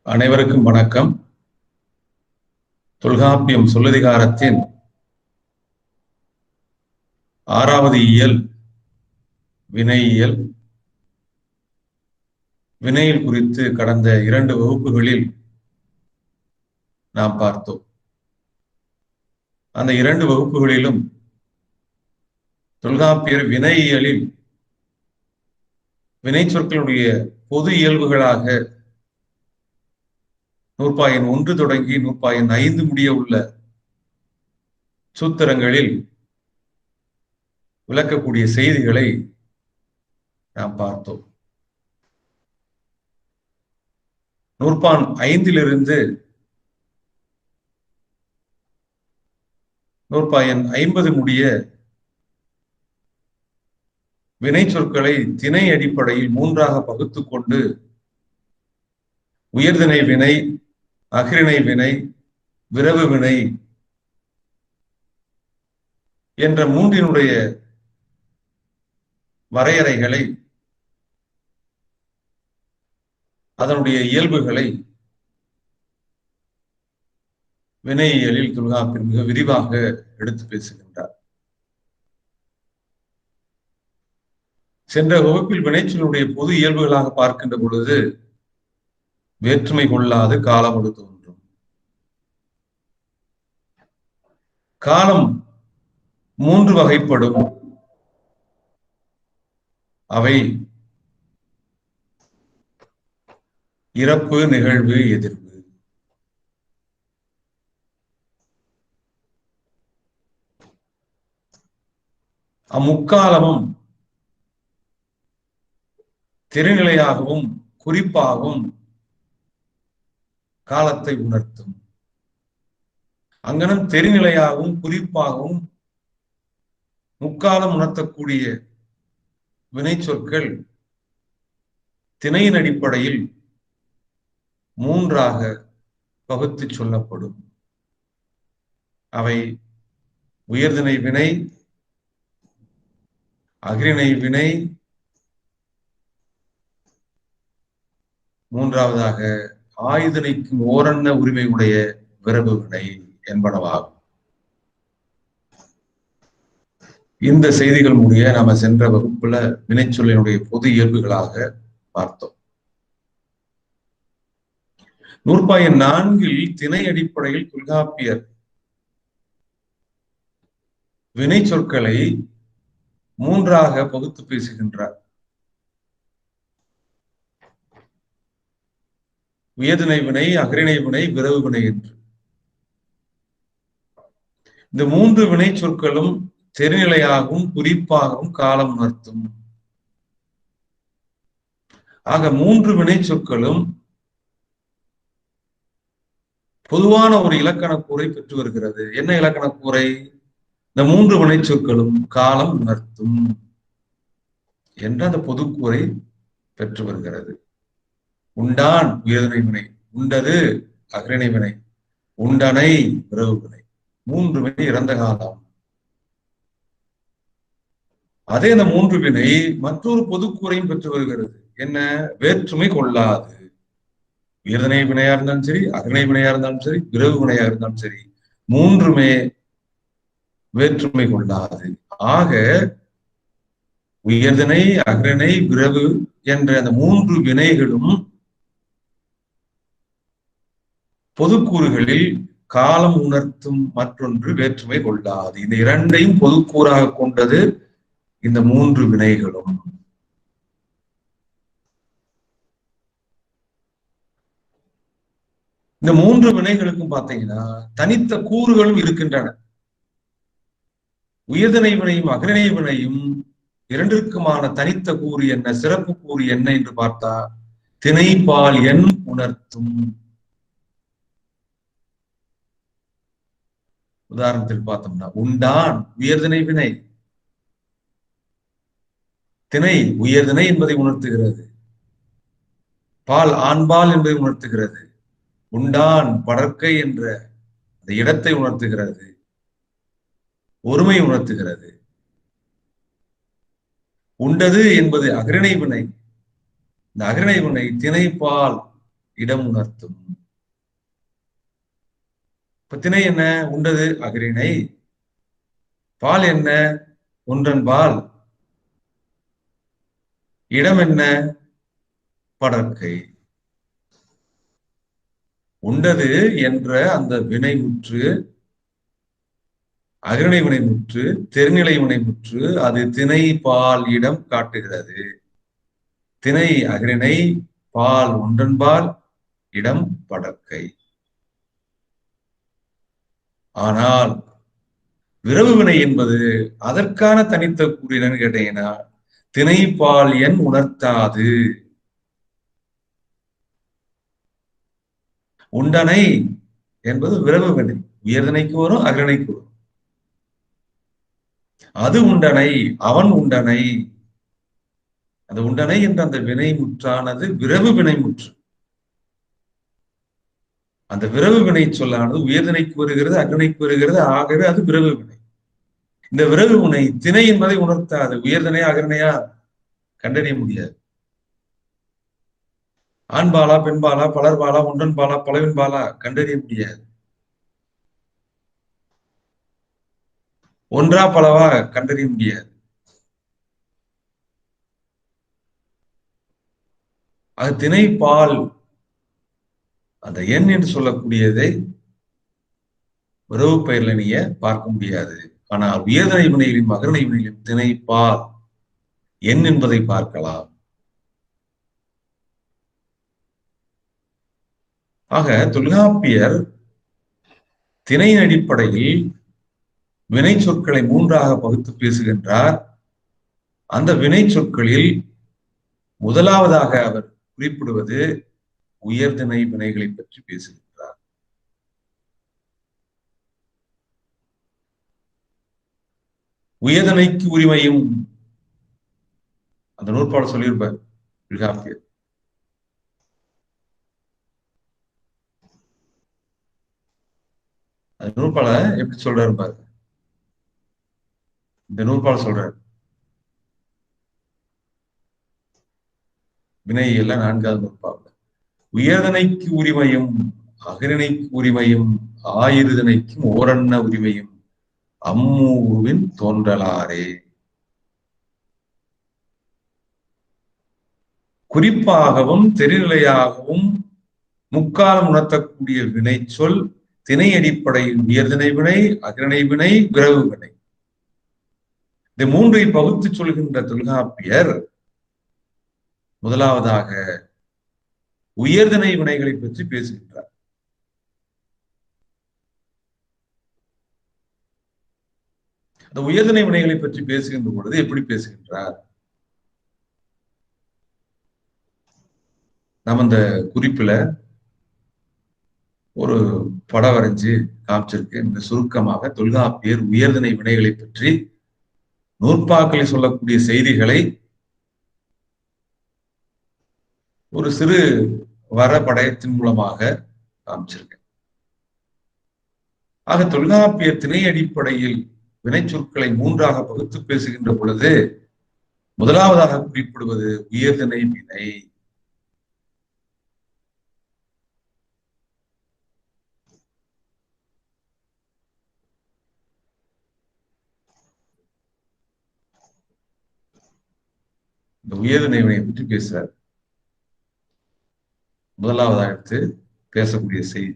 அனைவருக்கும் வணக்கம். தொல்காப்பியம் சொல்லதிகாரத்தின் 6வது இயல் வினையியல். வினையில் குறித்து கடந்த 2 வகுப்புகளில் நாம் பார்த்தோம். அந்த 2 வகுப்புகளிலும் தொல்காப்பியர் வினையியலில் வினை சொற்களுடைய பொது இயல்புகளாக நூற்பாயின் 1 தொடங்கி நூற்பாயின் 5 முடிய உள்ள சூத்திரங்களில் விளக்கக்கூடிய செய்திகளை நாம் பார்த்தோம். நூற்பான் 5 நூற்பாயின் 50 முடிய வினை சொற்களை திணை அடிப்படையில் 3ஆக பகுத்துக் கொண்டு உயர்திணை வினை, அஃறிணை வினை, விரவு வினை என்ற 3னுடைய வரையறைகளை, அதனுடைய இயல்புகளை வினையியலில் தொல்காப்பியர் மிக விரிவாக எடுத்து பேசுகின்றார். சென்ற வகுப்பில் வினைச்சொல்லுடைய பொது இயல்புகளாக பார்க்கின்ற பொழுது வேற்றுமை கொள்ளாது காலமொடு தோன்றும். காலம் 3 வகைப்படும். அவை இறப்பு, நிகழ்வு, எதிர்வு. அம்முக்காலமும் தெரிநிலையாகவும் குறிப்பாகவும் காலத்தை உணர்த்தும். அங்கனம் தெரிநிலையாகவும் குறிப்பாகவும் முக்காலம் உணர்த்தக்கூடிய வினை சொற்கள் திணையின் அடிப்படையில் 3ஆக பகுத்து சொல்லப்படும். அவை உயர்திணை வினை, அஃறிணை வினை, 3ஆவதாக ஆயுதனைக்கும் ஓரன்ன உரிமை உடைய விரவு வினை என்பனவாகும். இந்த செய்திகள் முடிய நாம சென்ற வகுப்புல வினைச்சொல்லினுடைய பொது இயல்புகளாக பார்த்தோம். நூற்பாயின் 4 திணை அடிப்படையில் தொல்காப்பியர் வினை சொற்களை 3ஆக பகுத்து பேசுகின்றார். உயர்திணை வினை, அஃறிணை வினை, விரவு வினை என்று. இந்த 3 வினை சொற்களும் தெரிநிலையாகவும் குறிப்பாகவும் காலம் உணர்த்தும். ஆக 3 வினை சொற்களும் பொதுவான ஒரு இலக்கண கூரை பெற்று வருகிறது. என்ன இலக்கண கூரை? இந்த 3 வினை சொற்களும் காலம் உணர்த்தும் என்ற அந்த பொதுக்கூரை பெற்று வருகிறது. உண்டான் உயர்திணை வினை, உண்டது அஃறிணை வினை, உண்டனை விரவு வினை. 3 வினை இறந்த காலம். அதே இந்த 3 வினை மற்றொரு பொதுக்கூரையும் பெற்று வருகிறது. என்ன? வேற்றுமை கொள்ளாது. உயர்திணை வினையா இருந்தாலும் சரி, அஃறிணை வினையா இருந்தாலும் சரி, விரவு வினையா இருந்தாலும் சரி, 3மே வேற்றுமை கொள்ளாது. ஆக உயர்திணை, அஃறிணை, விரவு என்ற அந்த 3 வினைகளும் பொதுக்கூறுகளில் காலம் உணர்த்தும், மற்றொன்று வேற்றுமை கொள்ளாது. இந்த 2ஐயும் பொதுக்கூறாக கொண்டது இந்த 3 வினைகளும். இந்த 3 வினைகளுக்கும் பார்த்தீங்கன்னா தனித்த கூறுகளும் இருக்கின்றன. உயர்திணை வினையும் அஃறிணை வினையும் 2ற்குமான தனித்த கூறு என்ன, சிறப்பு கூறு என்ன என்று பார்த்தா திணைப்பால் எண் உணர்த்தும். உதாரணத்தில் பார்த்தோம்னா உண்டான் உயர்திணை வினை, திணை உயர்திணை என்பதை உணர்த்துகிறது, பால் ஆண்பால் என்பதை உணர்த்துகிறது, உண்டான் படற்கை என்ற அந்த இடத்தை உணர்த்துகிறது, ஒருமை உணர்த்துகிறது. உண்டது என்பது அஃறிணை வினை. இந்த அஃறிணை வினை திணைப்பால் இடம் உணர்த்தும். இப்ப திணை என்ன? உண்டது அஃறிணை. பால் என்ன? ஒன்றன் பால். இடம் என்ன? படர்க்கை. உண்டது என்ற அந்த வினைமுற்று, அகரணை வினைமுற்று, தெருநிலை வினைமுற்று, அது திணை பால் இடம் காட்டுகிறது. திணை அகரிணை, பால் ஒன்றன்பால், இடம் படர்க்கை. ஆனால் விரவு வினை என்பது அதற்கான தனித்த கூறினு கேட்டீங்கன்னா திணை பால் எண் உணர்த்தாது. உண்டனை என்பது விரவு வினை, உயர்தனைக்கு வரும், அகரணைக்கு வரும். அது உண்டனை, அவன் உண்டனை. அந்த உண்டனை என்ற அந்த வினை முற்றானது விரவு வினை முற்று. அந்த விரவு வினை சொல்லானது உயர்தனைக்கு வருகிறது, அகரணைக்கு வருகிறது. ஆகவே அது விரவு வினை. இந்த விரவு வினை திணை என்பதை உணர்த்தாது. உயர்தனையா அகரணையா கண்டறிய முடியாது. ஆண்பாலா, பெண்பாலா, பலர்பாலா, ஒன்றன் பாலா, பலவின் பாலா கண்டறிய முடியாது. ஒன்றா பலவா கண்டறிய முடியாது. அது திணை பால் அந்த எண் என்று சொல்லக்கூடியதை உறவு பெயர்ல நீங்க பார்க்க முடியாது. ஆனால் உயர்தனை வினையிலும் அகரணை வினையிலும் திணை பால் எண் என்பதை பார்க்கலாம். ஆக தொல்காப்பியர் திணையின் அடிப்படையில் வினை சொற்களை மூன்றாக பகுத்து பேசுகின்றார். அந்த வினை சொற்களில் முதலாவதாக அவர் குறிப்பிடுவது உயர்திணை வினைகளை பற்றி பேசுகின்றார். உயர்தனைக்கு உரிமையும் அந்த நூற்பாடு சொல்லியிருப்பார் தொல்காப்பியர். அந்த நூற்பால எப்படி சொல்றாரு பாரு. இந்த நூற்பால சொல்றாரு வினை எல்லாம் 4வது நூற்பாடு. உயர்தனைக்கு உரிமையும் அகரிணைக்கு உரிமையும் ஆயிருதனைக்கும் ஓரன்ன உரிமையும் அம்மூவின் தோன்றலாரே. குறிப்பாகவும் தெரிநிலையாகவும் முக்காலம் உணர்த்தக்கூடிய வினை சொல் திணை அடிப்படையில் உயர்திணை வினை, அகரணை வினை, விரவு வினை. இந்த மூன்றை பகுத்து சொல்கின்ற தொல்காப்பியர் முதலாவதாக உயர்திணை வினைகளை பற்றி பேசுகின்றார். அந்த உயர்திணை வினைகளை பற்றி பேசுகின்ற பொழுது எப்படி பேசுகின்றார்? நம்ம இந்த குறிப்புல ஒரு படம் வரைஞ்சு காமிச்சிருக்கு. இந்த சுருக்கமாக தொல்காப்பியர் உயர்திணை வினைகளை பற்றி நூற்பாக்களில் சொல்லக்கூடிய செய்திகளை ஒரு சிறு வரப்படயத்தின் மூலமாக காமிச்சிருக்கேன். ஆக தொல்காப்பியர் திணை அடிப்படையில் வினை சொற்களை மூன்றாக பகுத்து பேசுகின்ற பொழுது முதலாவதாக குறிப்பிடுவது உயர்திணை வினை. இந்த உயர்திணை வினையை பற்றி பேசுறார். முதலாவதாக எடுத்து பேசக்கூடிய செய்தி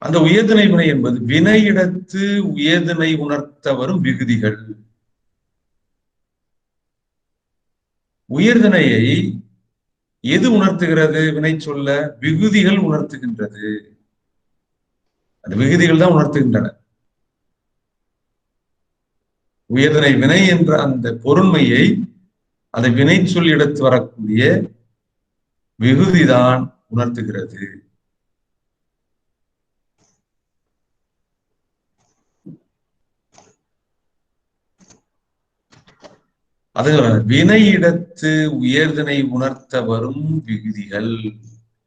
அந்த உயர்திணை வினை என்பது வினையிடத்து உயர்திணை உணர்த்த வரும் விகுதிகள். உயர்திணையை எது உணர்த்துகிறது? வினை சொல்ல விகுதிகள் உணர்த்துகின்றது. அந்த விகுதிகள் தான் உணர்த்துகின்றன. உயர்திணை வினை என்ற அந்த பொருண்மையை அந்த வினை சொல் எடுத்து வரக்கூடிய விகுதிதான் உணர்த்துகிறது. அது வினையிடத்து உயர்திணை உணர்த்த வரும் விகுதிகள்,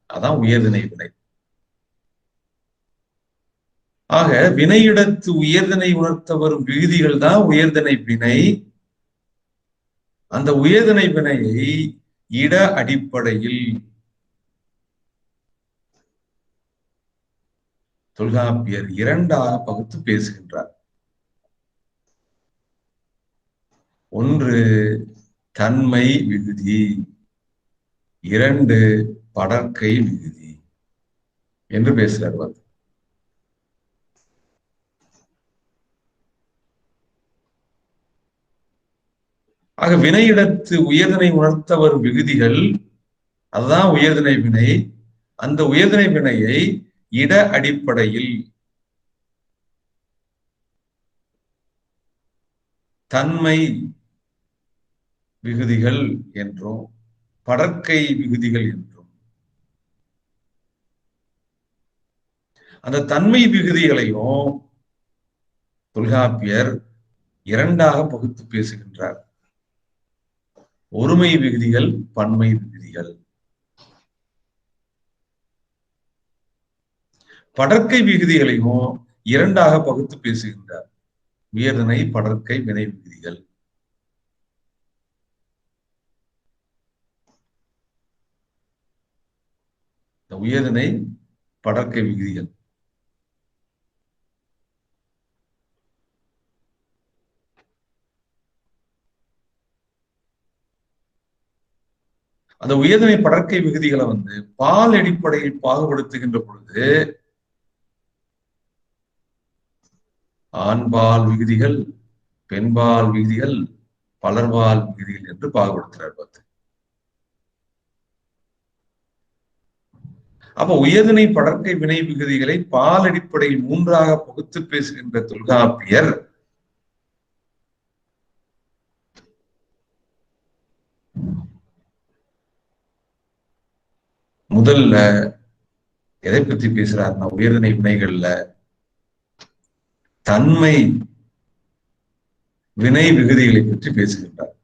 அதான் உயர்திணை வினை. ஆக வினையிடத்து உயர்தனை உணர்த்த வரும் விகுதிகள் தான் உயர்தனை வினை. அந்த உயர்தனை வினையை இட அடிப்படையில் தொல்காப்பியர் இரண்டாக பகுத்து பேசுகின்றார். ஒன்று தன்மை விகுதி, இரண்டு படர்க்கை விகுதி என்று பேசுகிறார். ஆக வினையிடத்து உயர்தனை உணர்த்த வரும் விகுதிகள், அதுதான் உயர்தனை வினை. அந்த உயர்தனை வினையை இட அடிப்படையில் தன்மை விகுதிகள் என்றும் படர்க்கை விகுதிகள் என்றும், அந்த தன்மை விகுதிகளையும் தொல்காப்பியர் இரண்டாக பகுத்து பேசுகின்றார். ஒருமை விகுதிகள், பன்மை விகுதிகள். படர்க்கை விகுதிகளையும் இரண்டாக பகுத்து பேசுகின்றார். உயர்தனை, படர்க்கை, வினை விகுதிகள். உயர்தனை, படர்க்கை விகுதிகள். அந்த உயர்தனை படர்க்கை விகுதிகளை பால் அடிப்படையில் பாகுபடுத்துகின்ற பொழுது ஆண்பால் விகுதிகள், பெண்பால் விகுதிகள், பலர்பால் விகுதிகள் என்று பாகுபடுத்துகிறார். அப்ப உயர்தனை படர்க்கை வினை விகுதிகளை பால் அடிப்படையில் மூன்றாக பகுத்து பேசுகின்ற தொல்காப்பியர் முதல்ல எதை பற்றி பேசுறாருன்னா, உயர்தனை வினைகள்ல தன்மை வினை விகுதிகளை பற்றி பேசுகின்றார்.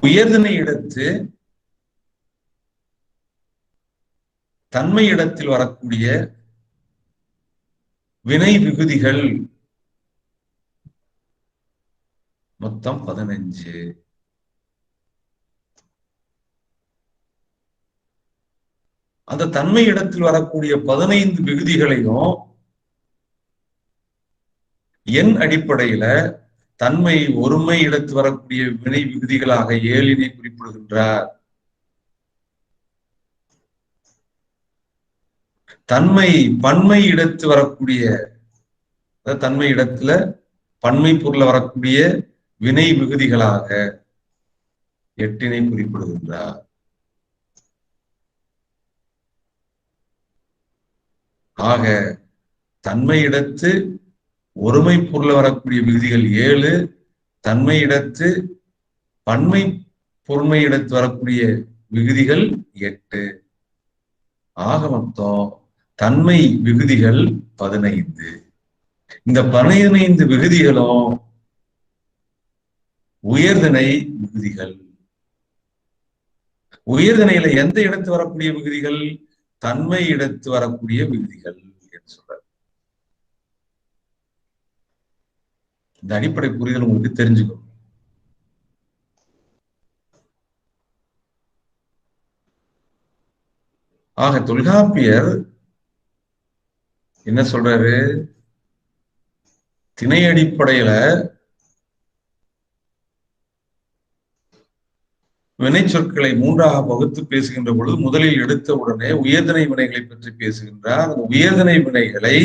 உயர்தனை இடத்து தன்மை இடத்தில் வரக்கூடிய வினை விகுதிகள் மொத்தம் 15. அந்த தன்மை இடத்தில் வரக்கூடிய 15 விகுதிகளையும் எண் அடிப்படையில தன்மை ஒருமை இடத்து வரக்கூடிய வினை விகுதிகளாக 7 குறிப்பிடுகின்றார். தன்மை பன்மை இடத்து வரக்கூடிய, தன்மை இடத்துல பன்மை பொருள வரக்கூடிய வினை விகுதிகளாக 8 குறிப்பிடுகின்றார். ஆக தன்மை இடத்து ஒருமை பொருள வரக்கூடிய விகுதிகள் 7, தன்மை இடத்து பன்மை பொருண்மை இடத்து வரக்கூடிய விகுதிகள் 8. ஆக மொத்தம் தன்மை விகுதிகள் 15. இந்த 15 விகுதிகளும் உயர்தனை விகுதிகள். உயர்தனையில எந்த இடத்து வரக்கூடிய விகுதிகள்? தன்மை இடத்து வரக்கூடிய விகுதிகள் என்று சொல்றார். இந்த அடிப்படை புரிதல் உங்களுக்கு தெரிஞ்சுக்கும். ஆக தொல்காப்பியர் என்ன சொல்றாரு? திணை அடிப்படையில வினை சொற்களை மூன்றாக பகுத்து பேசுகின்ற பொழுது முதலில் எடுத்த உடனே உயர்தனை வினைகளை பற்றி பேசுகின்றார். அந்த உயர்தனை வினைகளை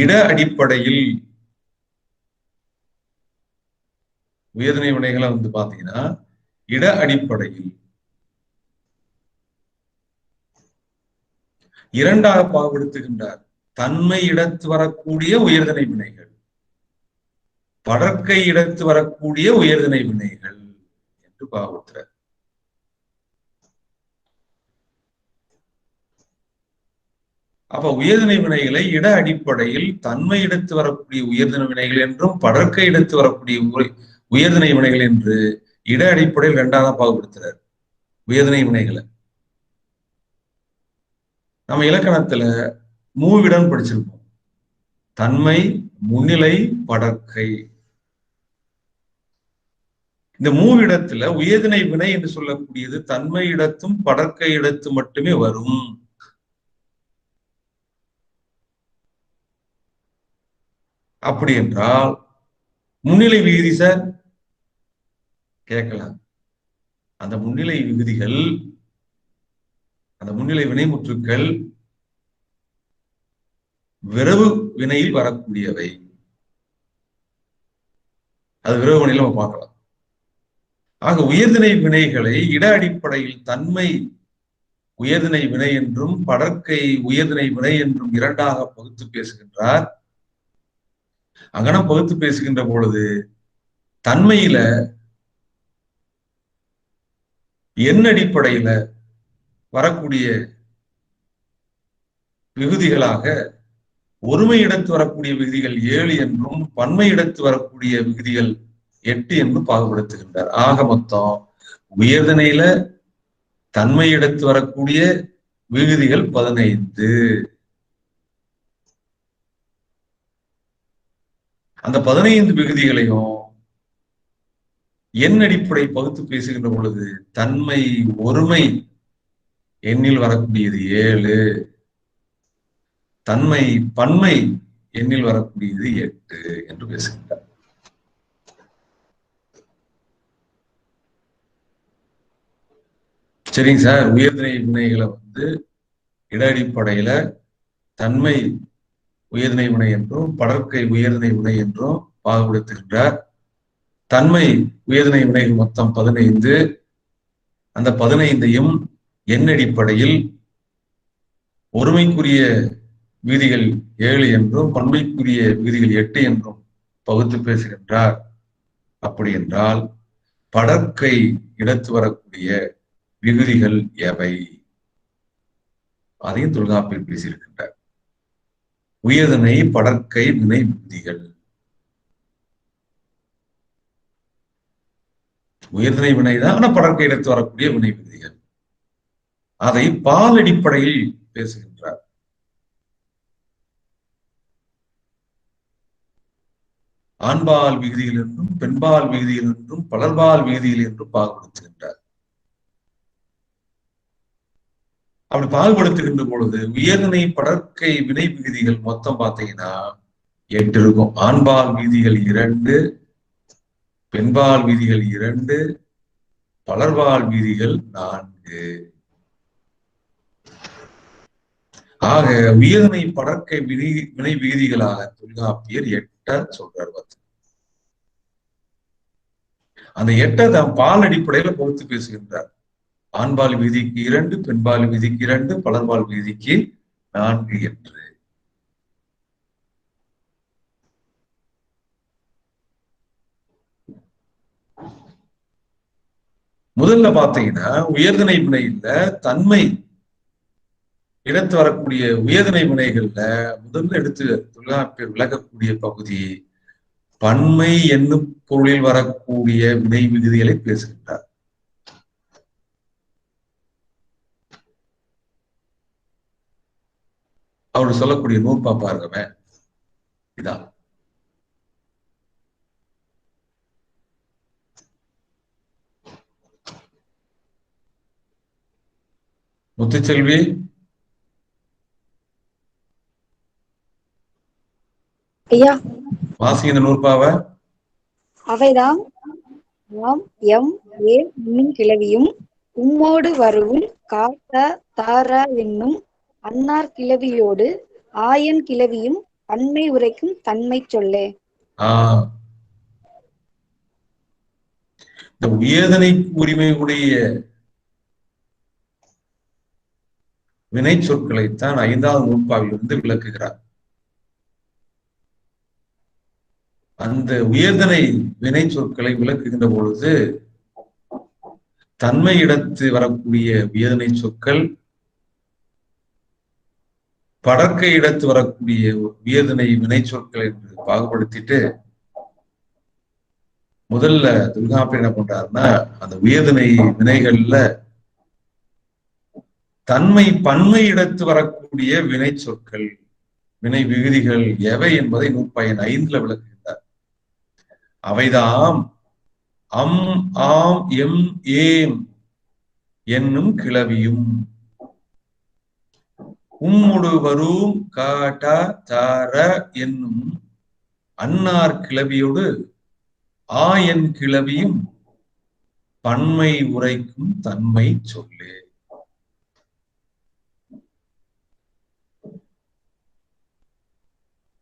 இட அடிப்படையில், உயர்தனை வினைகளை பாத்தீங்கன்னா இட அடிப்படையில் இரண்டாக பாகுபடுத்துகின்றார். தன்மை இடத்து வரக்கூடிய உயர்தனை வினைகள், படர்க்கை இடத்து வரக்கூடிய உயர்தனை வினைகள் என்று பாகுபடுத்துறார். அப்ப உயர்தனை வினைகளை இட அடிப்படையில் தன்மை இடத்து வரக்கூடிய உயர்தனை வினைகள் என்றும், படர்க்கை இடத்து வரக்கூடிய உயர்திணை வினைகள் என்று இட அடிப்படையில் இரண்டாக பாகுபடுத்துறார் உயர்திணை வினைகளை. நம்ம இலக்கணத்துல மூவிடம் படிச்சிருப்போம். தன்மை, முன்னிலை, படர்க்கை. இந்த மூவிடத்துல உயர்திணை வினை என்று சொல்லக்கூடியது தன்மை இடத்தும் படர்க்கை இடத்து மட்டுமே வரும். அப்படி என்றால் முன்னிலை விகுதி சார் கேட்கலாம். அந்த முன்னிலை விகுதிகள், அந்த முன்னிலை வினைமுற்றுக்கள் விரவு வினையில் வரக்கூடியவை. அது விரவு வினையில் நம்ம பார்க்கலாம். ஆக உயர்திணை வினைகளை இட அடிப்படையில் தன்மை உயர்திணை வினை என்றும் படர்க்கை உயர்திணை வினை என்றும் இரண்டாக பகுத்து பேசுகின்றார். அங்கனம் பகுத்து பேசுகின்ற பொழுது தன்மையில எண் அடிப்படையில வரக்கூடிய விகுதிகளாக ஒருமை இடத்து வரக்கூடிய விகுதிகள் 7 என்றும் பன்மை இடத்து வரக்கூடிய விகுதிகள் 8 என்றும் பாகுபடுத்துகின்றார். ஆக மொத்தம் உயர்திணையில தன்மை இடத்து வரக்கூடிய விகுதிகள் 15. அந்த 15 விகுதிகளையும் எண் அடிப்படை பகுத்து பேசுகின்ற பொழுது தன்மை ஒருமை எண்ணில் வரக்கூடியது 7, தன்மை பன்மை எண்ணில் வரக்கூடியது 8 என்று பேசுகின்றார். சரிங்க சார். உயர்திணை வினைகளை இட அடிப்படையில தன்மை உயர்திணை வினை என்றும் படர்க்கை உயர்திணை வினை என்றும் பாகுபடுத்துகின்றார். தன்மை உயர்திணை வினைகள் மொத்தம் 15. அந்த 15ஐயும் எண் அடிப்படையில் ஒருமைக்குரிய விதிகள் 7 என்றும் பன்மைக்குரிய விதிகள் 8 என்றும் பகுத்து பேசுகின்றார். அப்படி என்றால் படர்க்கை இடத்து வரக்கூடிய விகுதிகள் எவை? அதையும் தொல்காப்பியர் பேசியிருக்கின்றார். உயர்திணை படர்க்கை வினை விகுதிகள். உயர்திணை வினைதான், ஆனா படர்க்கை இடத்து வரக்கூடிய வினை விகுதிகள். அதை பால் அடிப்படையில் பேசுகின்றார். ஆண்பால் விகுதியில் என்றும் பெண்பால் விகுதியில் என்றும் பலர்பால் விகுதியில் என்றும் பாகுபடுத்துகின்றார். அப்படி பாகுபடுத்துகின்ற பொழுது உயர்திணை படர்க்கை வினை விகுதிகள் மொத்தம் பார்த்தீங்கன்னா 8 இருக்கும். ஆண்பால் விகுதிகள் 2, பெண்பால் விதிகள் 2, பலர்பால் விதிகள் 4. ஆக உயர்திணை படர்க்கை வினை விகுதிகளாக தொல்காப்பியர் 8 சொல்றார். அந்த 8 தான் பால் அடிப்படையில பகுத்து பேசுகின்றார். ஆண்பால் விதிக்கு 2, பெண்பால் விதிக்கு 2, பலர்பால் விதிக்கு 4 என்று. முதல்ல பாத்தீங்கன்னா உயர்திணை வினையில தன்மை இடத்து வரக்கூடிய உயர்திணை வினைகள்ல முதல்ல எடுத்து தொல்காப்பியர் விளக்கக்கூடிய பகுதி பன்மை என்னும் பொருளில் வரக்கூடிய வினை விகுதிகளை பேசுகின்றார். அவர் சொல்லக்கூடிய நூற்பா பாருங்க. இதான் முத்துச்செல்வி, ஐயா வாசி இந்த நூற்பாவை. அவைதாம் எம் ஏ என்னும் கிளவியும் உம்மோடு வரவும் காத்த தார என்னும் அன்னார் கிளவியோடு ஆயன் கிளவியும் பன்மை உரைக்கும் தன்மை சொல்லே. இந்த உயர்திணை உரிமை உடைய வினை சொற்களைத்தான் 5வது நூற்பாவிலிருந்து விளக்குகிறார். அந்த உயர்திணை வினை சொற்களை விளக்குகின்ற பொழுது தன்மை இடத்து வரக்கூடிய உயர்திணை சொற்கள், படர்க்கை இடத்து வரக்கூடிய உயர்திணை வினை சொற்கள் என்று பாகுபடுத்திட்டு முதல்ல தொல்காப்பியர் என்ன பண்றாருன்னா, அந்த உயர்திணை வினைகள்ல தன்மை பன்மை இடத்து வரக்கூடிய வினை சொற்கள், வினை விகுதிகள் எவை என்பதை நூற்பயன் 5ல விளக்குகின்றார். அவைதாம் அம், ஆம், எம், ஏம் என்னும் கிளவியும், உம்முடு வரூம் காட தார என்னும் அன்னார் கிளவியோடு ஆ என் கிளவியும் பன்மை உரைக்கும் தன்மை சொல்லே.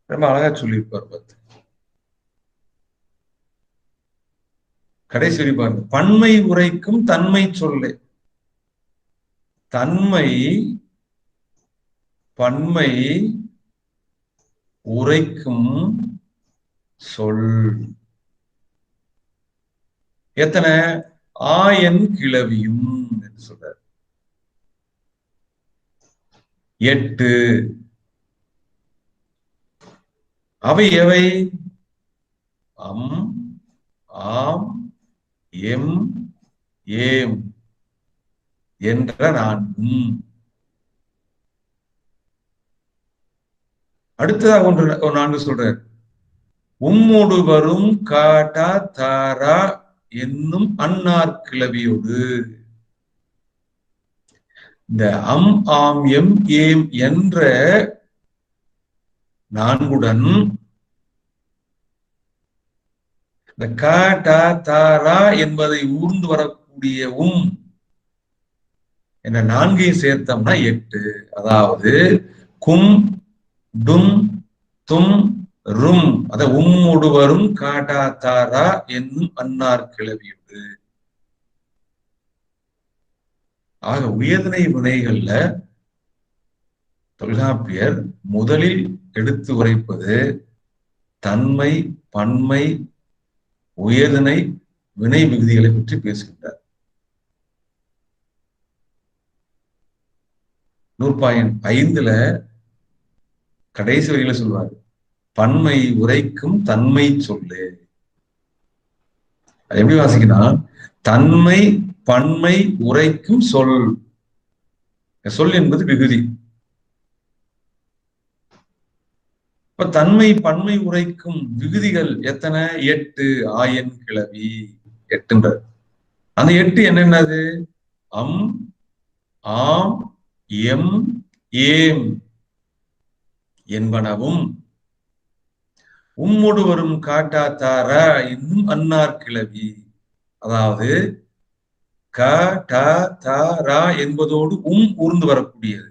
ரொம்ப அழகா சொல்லியிருப்பார் பார்த்து. கடைசி பாருங்க, பன்மை உரைக்கும் தன்மை சொல்லே. தன்மை பன்மை உரைக்கும் சொல் எத்தனை? ஆயன் கிளவியும் என்று சொல்றார். 8. அவை எவை? அம், ஆம், எம், ஏம் என்ற 4. அடுத்ததாக ஒரு 4 சொல்றார். உம்மோடு வரும் காடா தாரா என்னும் அன்னார் கிளவியோடு. இந்த அம், ஆம், எம், ஏம் என்ற 4உடன் இந்த காடா தாரா என்பதை ஊர்ந்து வரக்கூடிய என்ற 4ஐயும் சேர்த்தோம்னா 8. அதாவது கும், டும், தும், ரும். அத உம்மோடு வரும் காடா தாரா என்னும் அன்னார் கிளவியோடு. ஆக உயர்திணை வினைகள்ல தொல்காப்பியர் முதலில் எடுத்து உரைப்பது தன்மை, பன்மை, உயர்திணை வினை விகுதிகளை பற்றி பேசுகின்றார். நூற்பயன் 5ல கடைசி வரியில சொல்வார், பன்மை உரைக்கும் தன்மை சொல்லு. அது எப்படி வாசிக்கணும்? தன்மை பன்மை உரைக்கும் சொல். சொல் என்பது விகுதி. இப்ப தன்மை பன்மை உரைக்கும் விகுதிகள் எத்தனை? 8. ஆயன் கிளவி 8. அந்த 8 என்னென்னது? அம், ஆம், எம், ஏம் என்பனவும் உம்மோடு வரும் காட்டா தாரா இன்னும் அன்னார் கிளவி. அதாவது க, ட, த, ரா என்பதோடு ஊர்ந்து வரக்கூடியது.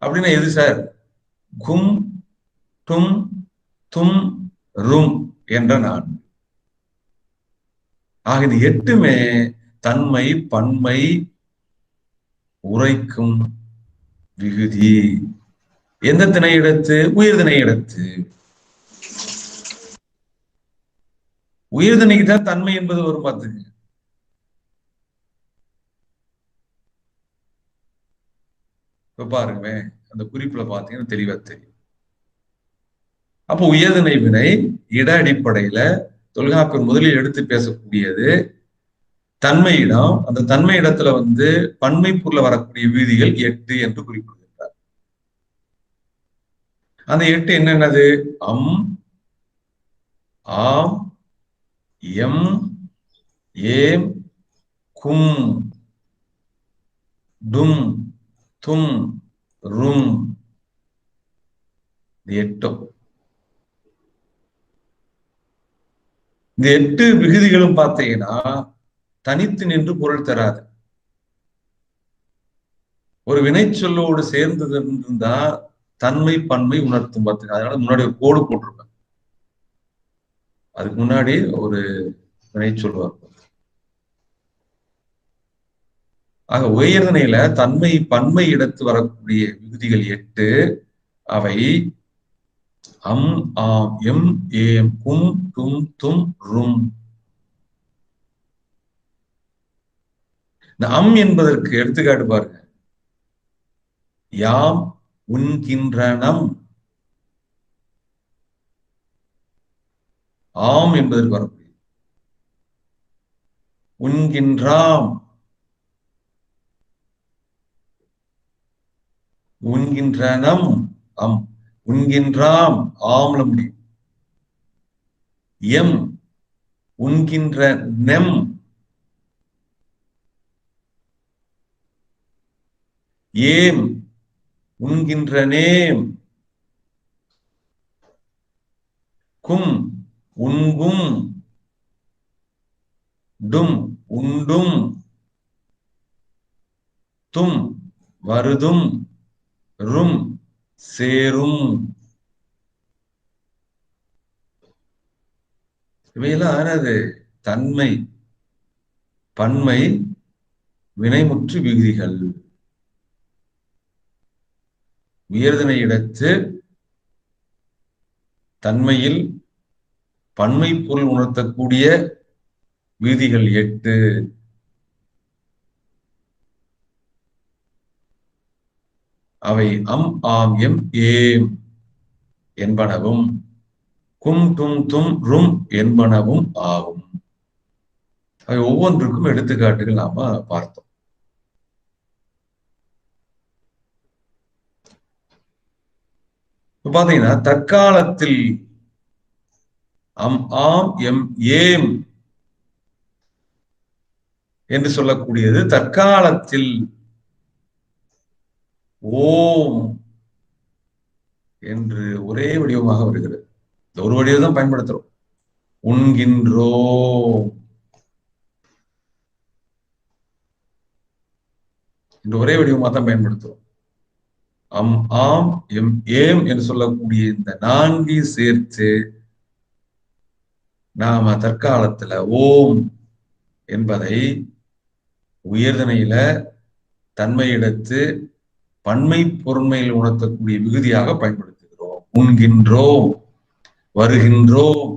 அப்படின்னா எது சார்? கும், டும், தும், ரும் என்ற 4. ஆக இது 8மே தன்மை பன்மை உரைக்கும் விகுதி. எந்த திணை இடத்து? உயர்திணை இடத்து. உயர்திணைக்கு தான் தன்மை என்பது வரும். பார்த்துங்க. இப்ப பாருங்க, அந்த குறிப்புல பாத்தீங்கன்னா தெளிவா தெரியும். அப்போ உயர்திணை வினை இட அடிப்படையில தொல்காப்பியர் முதலில் எடுத்து பேசக்கூடியது தன்மையிடம். அந்த தன்மை இடத்துல பன்மை பொருள வரக்கூடிய விதிகள் 8 என்று குறிப்பிடுகின்றார். அந்த 8 என்னென்னது? அம், ஆம், எம், ஏம், கும், டும், தும், ரும். 8. இந்த 8 விகுதிகளும் பார்த்தீங்கன்னா தனித்து நின்று பொருள் தராது. ஒரு வினைச்சொல்லோடு சேர்ந்தது இருந்தா தன்மை பன்மை உணர்த்தும். பார்த்துங்க. அதனால முன்னாடி ஒரு கோடு போட்டிருப்பேன். அதுக்கு முன்னாடி ஒரு வினைச்சொல் வரும். ஆக உயர்திணையில தன்மை பன்மை இடத்து வரக்கூடிய விகுதிகள் 8. அவை அம், ஆம், எம், ஏம், கும், டும், தும், ரும். இந்த அம் என்பதற்கு எடுத்துக்காட்டு பாருங்க. யாம் உண்கின்றனம். ஆம் என்பதற்கு வரக்கூடிய உண்கின்றாம், உண்கின்றனம், அம் உண்கின்றாம், ஆம்ல முடியும். எம் உண்கின்ற நெம், ஏம் உண்கின்ற நேம், கும் உண்கும், டும் உண்டும், தும் வருதும், ரும் சேரும். இவையெல்லாம் ஆனது தன்மை, பன்மை, வினைமுற்று விகுதிகள். உயர்திணை இடத்து தன்மையில் பன்மை பொருள் உணர்த்தக்கூடிய விகுதிகள் 8. அவை அம், ஆம், எம், ஏம் என்பனவும் கும், டும், தும், ரும் என்பனவும் ஆகும். அவை ஒவ்வொன்றுக்கும் எடுத்துக்காட்டுகள் நாம பார்த்தோம். பாத்தீங்கன்னா தற்காலத்தில் அம், ஆம், எம், ஏம் என்று சொல்லக்கூடியது தற்காலத்தில் ஓம் என்று ஒரே வடிவமாக வருகிறது. இந்த ஒரு வடிவம் தான் பயன்படுத்துறோம். உண்கின்றோம் என்று ஒரே வடிவமாக தான் பயன்படுத்துறோம். அம், ஆம், எம், ஏம் என்று சொல்லக்கூடிய இந்த 4 சேர்த்து நாம தற்காலத்துல ஓம் என்பதை உயர்திணையில தன்மையிடத்து பன்மை பொருண்மையில் உணர்த்தக்கூடிய விகுதியாக பயன்படுத்துகிறோம். உண்கின்றோம், வருகின்றோம்,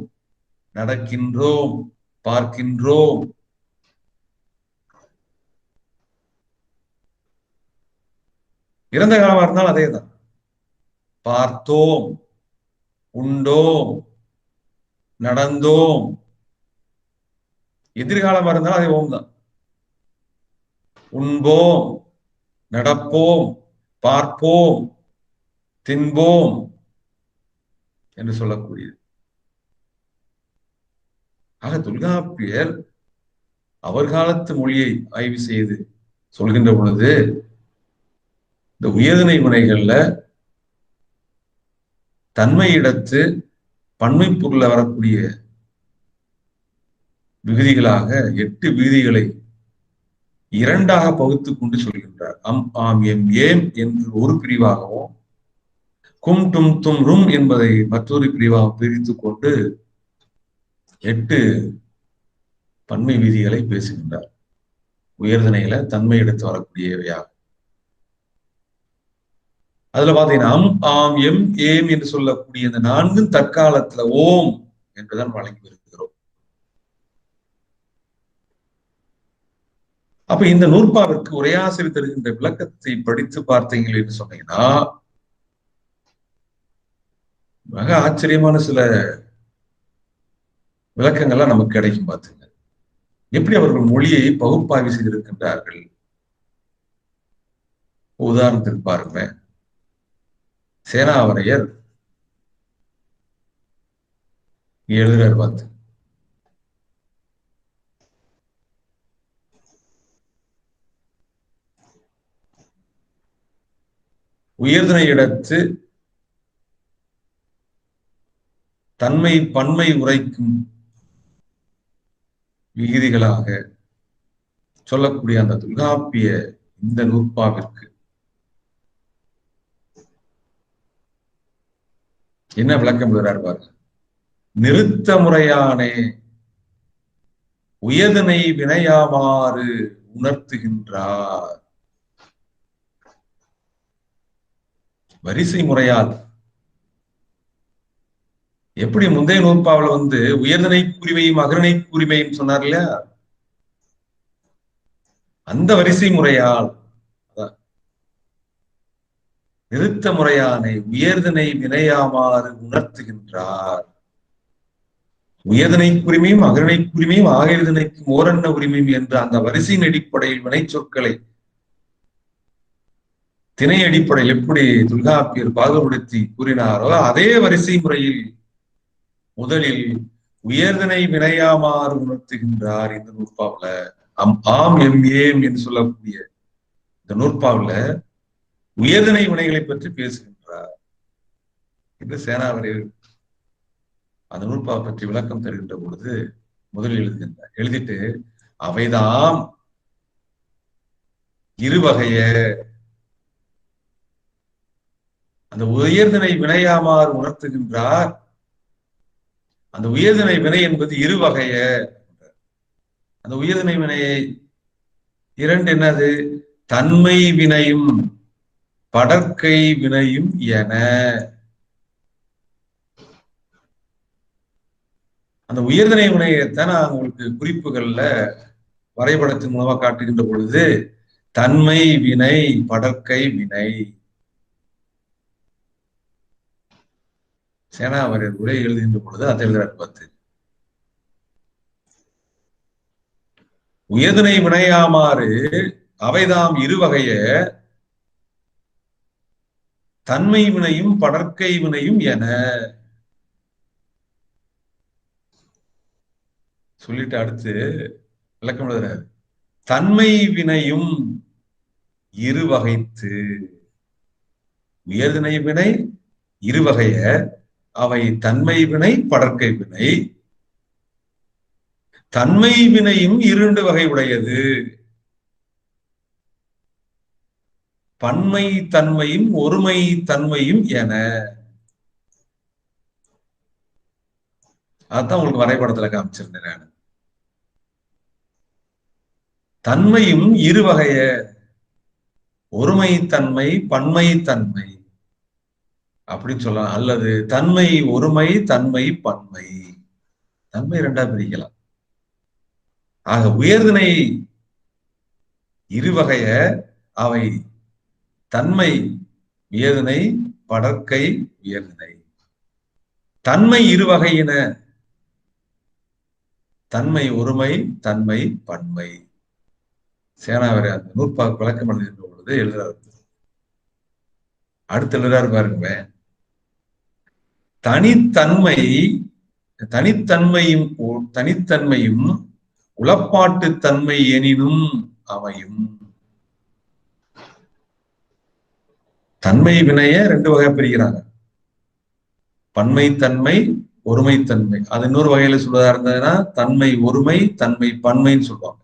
நடக்கின்றோம், பார்க்கின்றோம். இறந்த காலமா இருந்தாலும் அதேதான். பார்த்தோம், உண்டோம், நடந்தோம். எதிர்காலமா இருந்தாலும் அதே ஓம் தான். உண்போம், நடப்போம், பார்ப்போம், தின்போம் என்று சொல்லக்கூடியது. ஆக தொல்காப்பியர் அவர் காலத்து மொழியை ஆய்வு செய்து சொல்கின்ற பொழுது இந்த உயர்திணை வினைகள்ல தன்மையிடத்து பன்மை பொருள்ல வரக்கூடிய விகுதிகளாக 8 விகுதிகளை 2ஆக பகுத்துக் கொண்டு சொல்கின்றார். அம், ஆம், எம், ஏம் என்று ஒரு பிரிவாகவும் கும், டும், தும், ரும் என்பதை மற்றொரு பிரிவாக பிரித்துக் கொண்டு 8 பன்மை விதிகளை பேசுகின்றார். உயர்திணையில தன்மை எடுத்து வரக்கூடியவையாக. அதுல பாத்தீங்கன்னா அம், ஆம், எம், ஏம் என்று சொல்லக்கூடிய இந்த 4 தற்காலத்துல ஓம் என்றுதான் வழங்கி வருகிறோம். அப்ப இந்த நூற்பாவிற்கு உரையாசிரியர் தருகின்ற விளக்கத்தை படித்து பார்த்தீங்கள் என்று சொன்னீங்கன்னா மிக ஆச்சரியமான சில விளக்கங்கள்லாம் நமக்கு கிடைக்கும். பார்த்துங்க எப்படி அவர்கள் மொழியை பகுப்பாய்வு செய்திருக்கின்றார்கள். உதாரணத்திற்கு பாருங்க, சேனாவரையர் எழுதுறார். பார்த்து உயர்திணை இடத்து தன்மை பன்மை உரைக்கும் விகுதிகளாக சொல்லக்கூடிய அந்த தொல்காப்பிய இந்த நூற்பாவிற்கு என்ன விளக்கம் எழுதுறார் பாருங்க. நிறுத்த முறையானே உயர்திணை வினையாமாறு உணர்த்துகின்றார். வரிசை முறையால் எப்படி முந்தைய நூற்பாவில் உயர்திணை கூறிமையும் அகரிணை கூறிமையும் சொன்னார் இல்லையா, அந்த வரிசை முறையால் நிறுத்த முறையானை உயர்திணை வினையாமாறு உணர்த்துகின்றார். உயர்திணை உரிமையும் அகரிணை உரிமையும் ஆகியதிணைக்கும் ஓரெண்ண உரிமையும் என்ற அந்த வரிசையின் அடிப்படையில் வினை சொற்களை திணை அடிப்படையில் எப்படி தொல்காப்பியர் பாகுபடுத்தி கூறினாரோ அதே வரிசை முறையில் முதலில் உயர்திணை வினையாமாறு உணர்த்துகின்றார் இந்த நூற்பாவுல. ஆம் எம் ஏம் என்று சொல்லக்கூடிய இந்த நூற்பாவுல உயர்திணை வினைகளை பற்றி பேசுகின்றார் என்று சேனாவரையர் அந்த நூற்பாவை பற்றி விளக்கம் தருகின்ற பொழுது முதலில் எழுதுகின்றார். எழுதிட்டு அவைதாம் இருவகைய அந்த உயர்திணை வினையாமாறு உணர்த்துகின்றார். அந்த உயர்திணை வினை என்பது இருவகைய. அந்த உயர்திணை வினையை இரண்டு என்னது? தன்மை வினையும் படற்கை வினையும் என. அந்த உயர்திணை வினையைத்தான் நான் உங்களுக்கு குறிப்புகள்ல வரைபடத்தின் மூலமா காட்டுகின்ற பொழுது தன்மை வினை படற்கை வினை சேனாவரையர் உரை எழுதுகின்ற பொழுது அதை எழுதுறார். 10 உயர்திணை வினையாமாறு அவைதாம் இருவகைய தன்மை வினையும் படற்கை வினையும் என சொல்லிட்டு அடுத்து விளக்கம் எழுதுறாரு. தன்மை வினையும் இருவகைத்து. உயர்திணை வினை இருவகைய அவை தன்மை வினை படற்கை வினை. தன்மை வினையும் 2 வகை உடையது. பன்மை தன்மையும் ஒருமை தன்மையும் என. அதான் உங்களுக்கு வரைபடத்துல காமிச்சிருந்தேன். தன்மையும் 2 வகைய ஒருமை தன்மை பன்மை தன்மை அப்படின்னு சொல்லலாம். அல்லது தன்மை ஒருமை தன்மை பன்மை. தன்மை 2ஆ பிரிக்கலாம். ஆக உயர்திணை 2 வகைய அவை தன்மை உயர்திணை படற்கை உயர்திணை. தன்மை 2 வகையின தன்மை ஒருமை தன்மை பன்மை. சேனாவரை அந்த நூற்பாக்கு விளக்கம் எழுதுகின்ற பொழுது எழுதுறாரு. அடுத்து எழுதுறாரு பாருங்க. தனித்தன்மையும் உளப்பாட்டு தன்மை எனினும் அமையும். தன்மை வினைய 2 வகை பிரிக்கிறாங்க. பன்மை தன்மை ஒருமை தன்மை. அது இன்னொரு வகையில சொல்றதா இருந்ததுன்னா தன்மை ஒருமை தன்மை பன்மைன்னு சொல்லுவாங்க.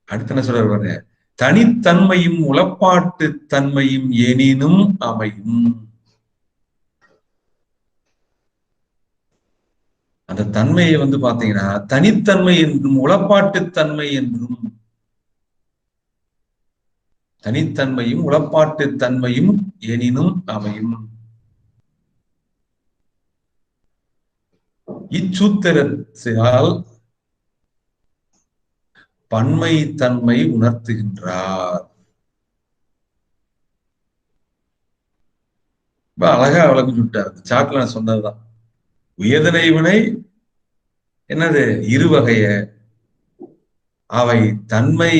அடுத்து என்ன சொல்றாரு பாருங்க. தனித்தன்மையும் உளப்பாட்டு தன்மையும் எனினும் அமையும். அந்த தன்மையை பாத்தீங்கன்னா தனித்தன்மை என்றும் உளப்பாட்டு தன்மை என்றும். தனித்தன்மையும் உளப்பாட்டு தன்மையும் எனினும் அமையும். இச்சூத்திரத்தால் பன்மை தன்மை உணர்த்துகின்றார். அழகா விளக்கம் சொல்லிட்டார். சாட்ல நான் சொன்னதுதான். உயர்திணை வினை என்னது? 2 வகைய அவை தன்மை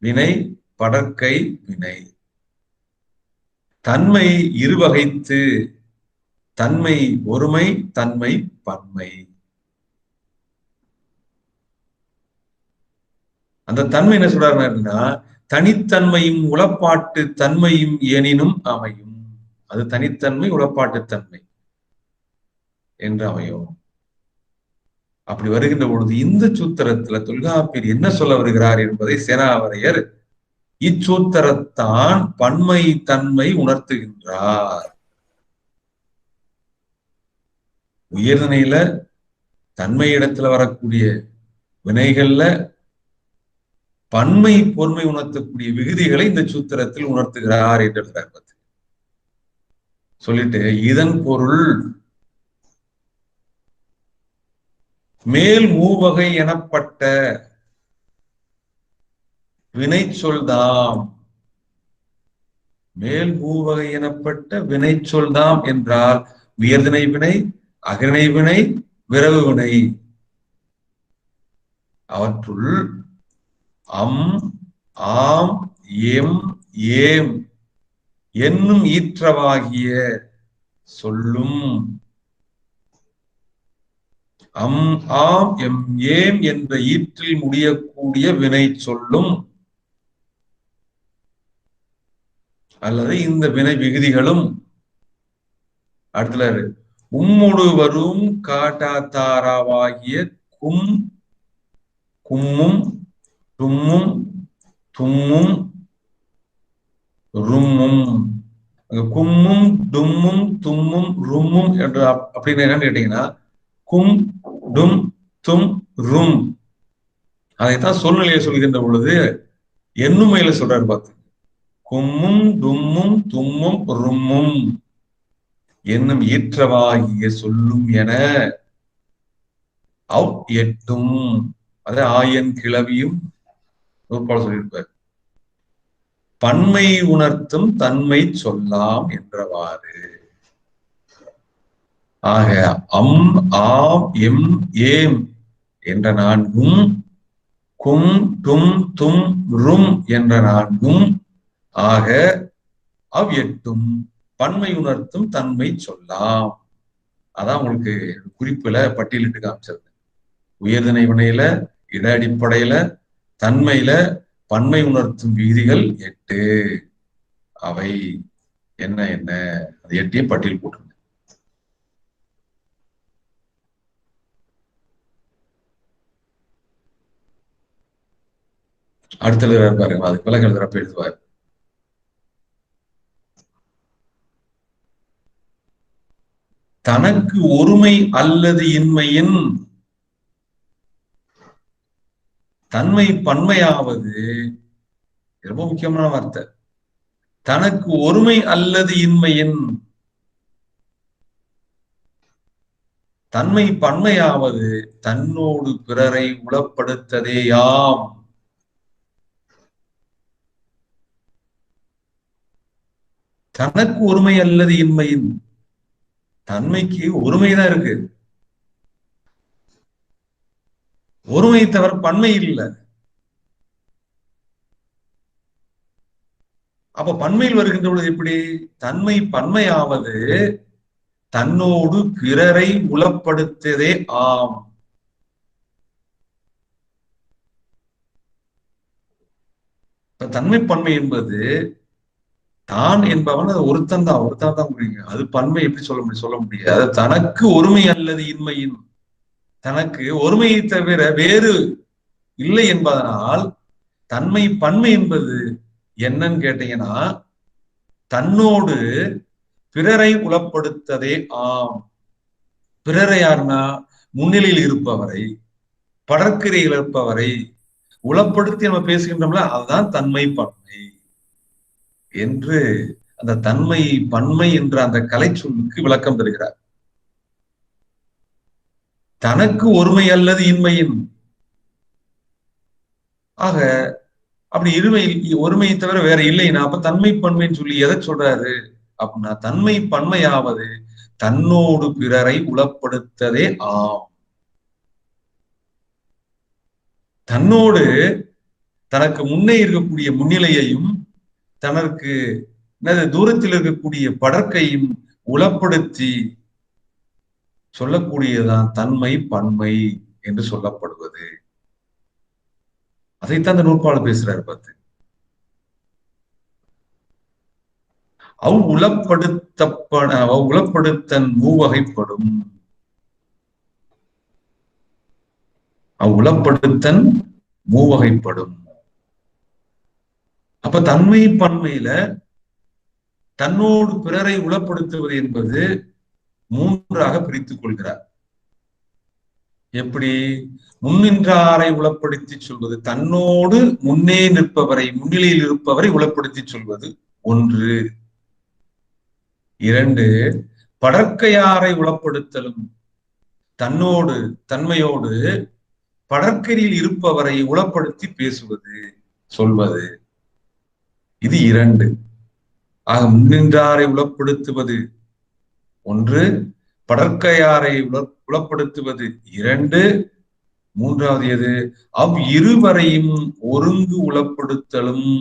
வினை படற்கை வினை. தன்மை 2 வகைத்து. தன்மை ஒருமை தன்மை பன்மை. அந்த தன்மை என்ன சொல்றாருன்னா தனித்தன்மையும் உளப்பாட்டு தன்மையும் எனினும் அமையும். அது தனித்தன்மை உளப்பாட்டு தன்மை என்று அமையும். அப்படி வருகின்ற பொழுது இந்த சூத்திரத்துல தொல்காப்பியர் என்ன சொல்ல வருகிறார் என்பதை சேனாவரையர் இச்சூத்திரத்தான் பன்மை தன்மை உணர்த்துகின்றார். உயர்திணையில தன்மை இடத்துல வரக்கூடிய வினைகள்ல பன்மை பொறுமை உணர்த்தக்கூடிய விகுதிகளை இந்த சூத்திரத்தில் உணர்த்துகிறார் என்று சொல்லிட்டு இதன் பொருள் மேல் மூவகை எனப்பட்ட வினை சொல்தாம். மேல் மூவகை எனப்பட்ட வினை சொல்தாம் என்றால் உயர்திணை வினை அகனை வினை, விரவு வினை. அவற்றுள் அம், ஆம், எம், ஏம் என்னும் ஈற்றவாகிய சொல்லும். அம், ஆம், எம், ஏம் என்ற ஈற்றில் முடியக்கூடிய வினை சொல்லும் அல்லது இந்த வினை விகுதிகளும். அடுத்தது உம்முடு வரும் காட்டாத்தாராவாகிய கும், கும்மும், தும்மும், தும்மும், ரும்மும். கும்மும், டும்மும், தும்மும், ரும்மும் என்று அப்படின்னு என்னன்னு கேட்டீங்கன்னா, கும், டும், தும், ரும் அதைத்தான் சூழ்நிலையை சொல்கின்ற பொழுது எண்ணுமையில சொல்றாரு பார்த்து. கும்மும், டும்மும், தும்மும், ரும்மும் என்னும் ஈற்றவாகிய சொல்லும் என அவ் எட்டும். அதை ஆயன் கிளவியும் நூற்பால் சொல்லியிருப்பார். பன்மை உணர்த்தும் தன்மை சொல்லாம் என்றவாறு. ஆக அம், ஆம், எம், ஏம் என்ற நான்கும், கும், டும், தும், ரும் என்ற நான்கும், ஆக அவ் எட்டும் பன்மை உணர்த்தும் தன்மை சொல்லாம். அதான் உங்களுக்கு குறிப்புல பட்டியலிட்டு காமிச்சிருந்தேன். உயர்திணை வினையில, இட அடிப்படையில, தன்மையில பன்மை உணர்த்தும் விதிகள் 8. அவை என்ன என்ன அது 8ஐயும் பட்டியல் போட்டுருங்க. அடுத்த எழுதுறாரு பாருங்க, அது விலங்கு எழுதுறப்ப எழுதுவார். தனக்கு ஒருமை அல்லது இன்மையின் தன்மை பன்மையாவது, ரொம்ப முக்கியமான வார்த்தை. தனக்கு ஒருமை அல்லது இன்மையின் தன்மை பன்மையாவது தன்னோடு பிறரை உளப்படுத்ததேயாம். தனக்கு ஒருமை அல்லது இன்மையின் தன்மைக்கு ஒருமைதான் இருக்கு, ஒருமை தவிர பன்மை இல்லை. அப்ப பன்மையில் வருகின்ற பொழுது எப்படி? தன்மை பன்மையாவது தன்னோடு பிறரை உளப்படுத்ததே ஆம். தன்மை பன்மை என்பது தான் என்பவன் அது ஒருத்தன் தான் புரியுங்க. அது பன்மை எப்படி சொல்ல முடியாது. தனக்கு ஒருமை அல்லது இன்மையின், தனக்கு ஒருமையை தவிர வேறு இல்லை என்பதனால் தன்மை பன்மை என்பது என்னன்னு கேட்டீங்கன்னா, தன்னோடு பிறரை உளப்படுத்ததே ஆம். பிறரை யாருன்னா முன்னிலையில் இருப்பவரை, படற்கரையில் இருப்பவரை உளப்படுத்தி நம்ம பேசுகின்றோம்ல, அதுதான் தன்மை பன்மை என்று அந்த தன்மை பன்மை என்ற அந்த கலை சொல்லுக்கு விளக்கம் தருகிறார். தனக்கு ஒருமை அல்லது இன்மையின், ஆக அப்படி இருமை ஒருமையை தவிர வேற இல்லைன்னா அப்ப தன்மை பன்மைன்னு சொல்லி எதை சொல்றாரு அப்படின்னா, தன்மை பன்மையாவது தன்னோடு பிறரை உளப்படுத்ததே ஆம். தன்னோடு தனக்கு முன்னே இருக்கக்கூடிய முன்னிலையையும் தனக்கு தூரத்தில் இருக்கக்கூடிய படற்கையும் உளப்படுத்தி சொல்லக்கூடியதான் தன்மை பன்மை என்று சொல்லப்படுவது. அதைத்தான் அந்த நூற்பாளர் பேசுறாரு பார்த்து. உளப்படுத்தன் மூவகைப்படும். உளப்படுத்தன் மூவகைப்படும். அப்ப தன்மை பன்மையில தன்னோடு பிறரை உளப்படுத்துவது என்பது 3ஆக பிரித்துக் கொள்கிறார். எப்படி? முன்னின்றாரை உளப்படுத்தி சொல்வது, தன்னோடு முன்னே நிற்பவரை, முன்னிலையில் இருப்பவரை உளப்படுத்தி சொல்வது 1. 2, படற்கையாரை உளப்படுத்தலும், தன்னோடு தன்மையோடு படற்கரியில் இருப்பவரை உளப்படுத்தி பேசுவது, சொல்வது. இது 2. ஆக முன்னின்றாரை உளப்படுத்துவது 1, படற்கையாரை புலப்படுத்துவது 2. மூன்றாவது எது? இருவரையும் ஒருங்கு உளப்படுத்தலும்.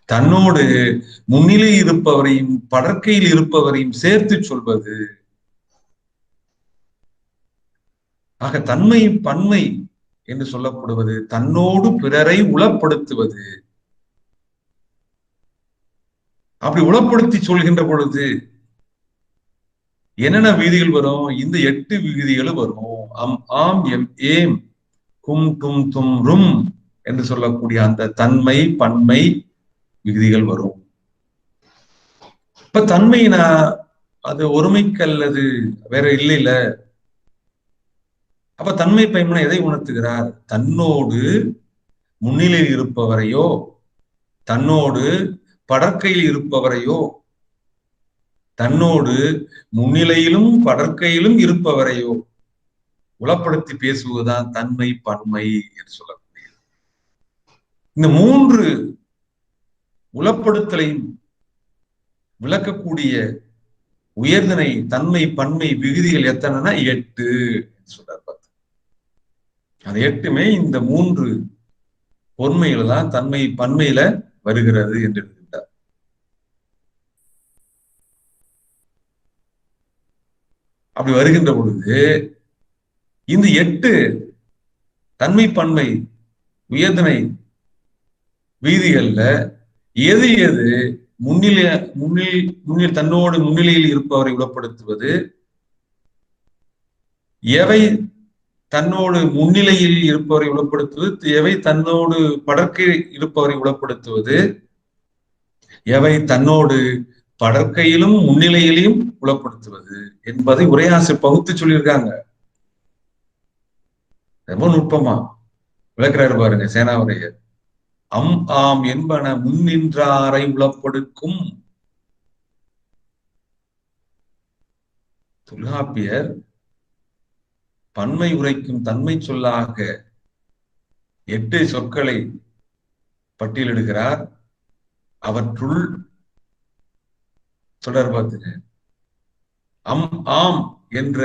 தன்னோடு முன்னிலை இருப்பவரையும் படற்கையில் இருப்பவரையும் சேர்த்து சொல்வது. ஆக தன்மை பன்மை என்று சொல்லப்படுவது தன்னோடு பிறரை உளப்படுத்துவது. அப்படி உளப்படுத்தி சொல்கின்ற பொழுது என்னென்ன விகுதிகள் வரும்? இந்த 8 விகுதிகளும் வரும். அம் ஆம் எம் ஏம் கும் டும் தும் ரும் என்று சொல்லக்கூடிய அந்த தன்மை பன்மை விகுதிகள் வரும். இப்ப தன்மைனா அது ஒருமைக்கு அல்லது வேற இல்ல. அப்ப தன்மை பன்மை எதை உணர்த்துகிறார்? தன்னோடு முன்னிலையில் இருப்பவரையோ தன்னோடு படற்கையில் இருப்பவரையோ தன்னோடு முன்னிலையிலும் படற்கையிலும் இருப்பவரையோ உளப்படுத்தி பேசுவதுதான் தன்மை பன்மை என்று சொல்லக்கூடியது. இந்த 3 உளப்படுத்தலையும் விளக்கக்கூடிய உயர்தனை தன்மை பன்மை விகுதிகள் எத்தனைன்னா 8 சொல்றார். அது 8மே இந்த 3 பொன்மையில தான் தன்மை பன்மையில வருகிறது என்று எழுதுகிறார். அப்படி வருகின்ற பொழுது இந்த 8 தன்மை பன்மை உயர்தனை வீதிகள்ல எது எது முன்னில் தன்னோடு முன்னிலையில் இருப்பவரை உளப்படுத்துவது, எவை தன்னோடு முன்னிலையில் இருப்பவரை உளப்படுத்துவது, எவை தன்னோடு படற்கை இருப்பவரை உளப்படுத்துவது, எவை தன்னோடு படற்கையிலும் முன்னிலையிலும் உளப்படுத்துவது என்பதை உரையாசிரியர் பகுத்து சொல்லியிருக்காங்க. ரொம்ப நுட்பமா விளக்குறாரு பாருங்க சேனாவரையர். அம் ஆம் என்பன முன்னின்றாரை உளப்படுக்கும். தொல்காப்பியர் பன்மை உரைக்கும் தன்மை சொல்லாக 8 சொற்களை பட்டியலிடுகிறார். அவற்றுள் தொடர் பார்த்துங்க, அம் ஆம் என்ற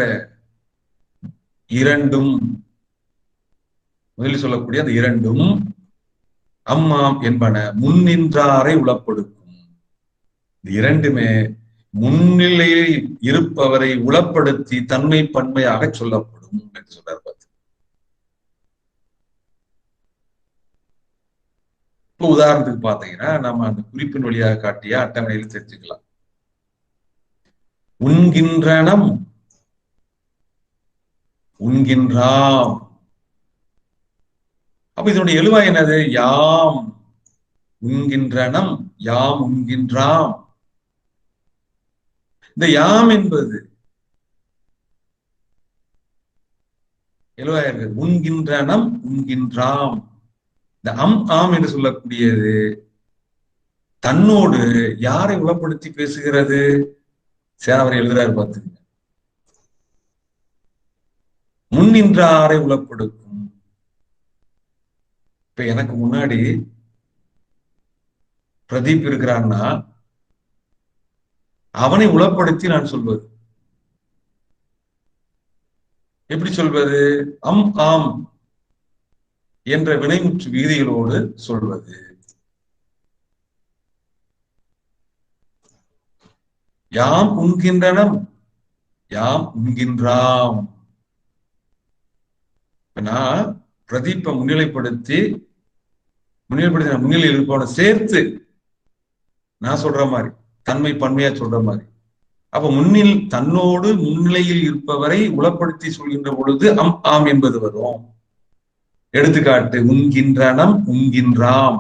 2ம் முதலில் சொல்லக்கூடிய அந்த 2ம் அம்மாம் என்பன முன்னின்றாரை உளப்படுக்கும். இந்த 2மே முன்னிலையில் இருப்பவரை உளப்படுத்தி தன்மை பன்மையாக சொல்லப்படும் என்று சொல்றார். இப்போ உதாரணத்துக்கு பாத்தீங்கன்னா நம்ம அந்த குறிப்பின் வழியாக காட்டிய அட்டவணையில் தெரிஞ்சுக்கலாம். உண்கின்றனம் உண்கின்றாம். அப்ப இதனுடைய எழுவாய் என்னது? யாம் உண்கின்றனம் யாம் உண்கின்றாம். இந்த யாம் என்பது எழுவாய் இருக்கு. உண்கின்றனம் உண்கின்றாம். இந்த அம் ஆம் என்று சொல்லக்கூடியது தன்னோடு யாரை உளப்படுத்தி பேசுகிறது? சேனாவரை எழுதுறாரு பார்த்துங்க. முன்னின்றாரை உளப்படுக்கும். இப்ப எனக்கு முன்னாடி பிரதீப் இருக்கிறான்னா அவனை உளப்படுத்தி நான் சொல்வது. எப்படி சொல்வது? அம் ஆம் என்ற வினைமுற்று விகுதிகளோடு சொல்வது. யாம் உண்கின்றனம் யாம் உண்கின்றாம். நான் பிரதீப்பை முன்னிலைப்படுத்தி முன்னிலையில் இருப்பவனை சேர்த்து நான் சொல்ற மாதிரி தன்மை பன்மையா சொல்ற மாதிரி. அப்ப தன்னோடு முன்னிலையில் இருப்பவரை உளப்படுத்தி சொல்கின்ற பொழுது அம் ஆம் என்பது வரும். எடுத்துக்காட்டு, உண்கின்றனம் உண்கின்றாம்.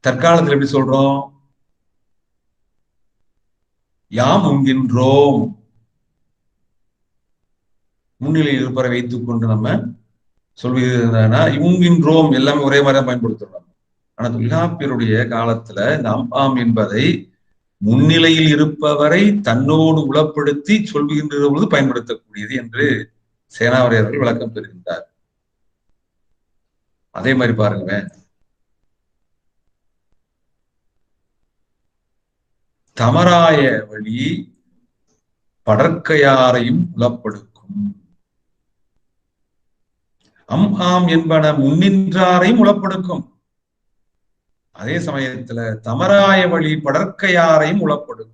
தற்காலத்தில் எப்படி சொல்றோம்? யாம் உண்கின்றோம். முன்னிலையில் இருப்பவரை வைத்துக் கொண்டு நம்ம சொல்வதுனா உண்கின்றோம் எல்லாமே ஒரே மாதிரி பயன்படுத்துறோம். ஆனா தொல்காப்பியருடைய காலத்துல நாம் ஆம் என்பதை முன்னிலையில் இருப்பவரை தன்னோடு உளப்படுத்தி சொல்கின்ற பொழுது பயன்படுத்தக்கூடியது என்று சேனாவரையர்கள் விளக்கம் பெறுகின்றார். அதே மாதிரி பாருங்க, தமராய வழி படற்கையாரையும் உளப்படுக்கும். ஆம் என்பன முன்னின்றாரையும் உளப்படுக்கும். அதே சமயத்துல தமராய வழி படற்கையாரையும் உளப்படுக்கும்.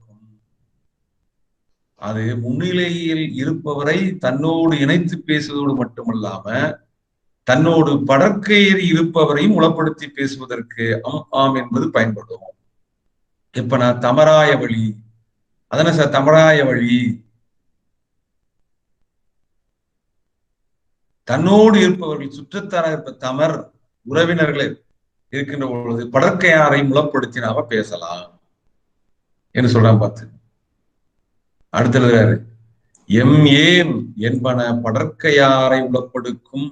அது முன்னிலையில் இருப்பவரை தன்னோடு இணைத்து பேசுவதோடு மட்டுமல்லாம தன்னோடு படற்கையில் இருப்பவரையும் உளப்படுத்தி பேசுவதற்கு ஆம் என்பது பயன்படும். இப்ப நான் தமராய வழி, அதன சார் தமராய வழி, தன்னோடு இருப்பவர்கள் சுற்றத்தாராக இருப்ப தமர் உறவினர்களே இருக்கின்ற பொழுது படற்கையாரையும் உளப்படுத்தினாம பேசலாம் என்று சொல்றான் பார்த்து. அடுத்தது ஏம் என்பன படற்கையாரை உளப்படுக்கும்.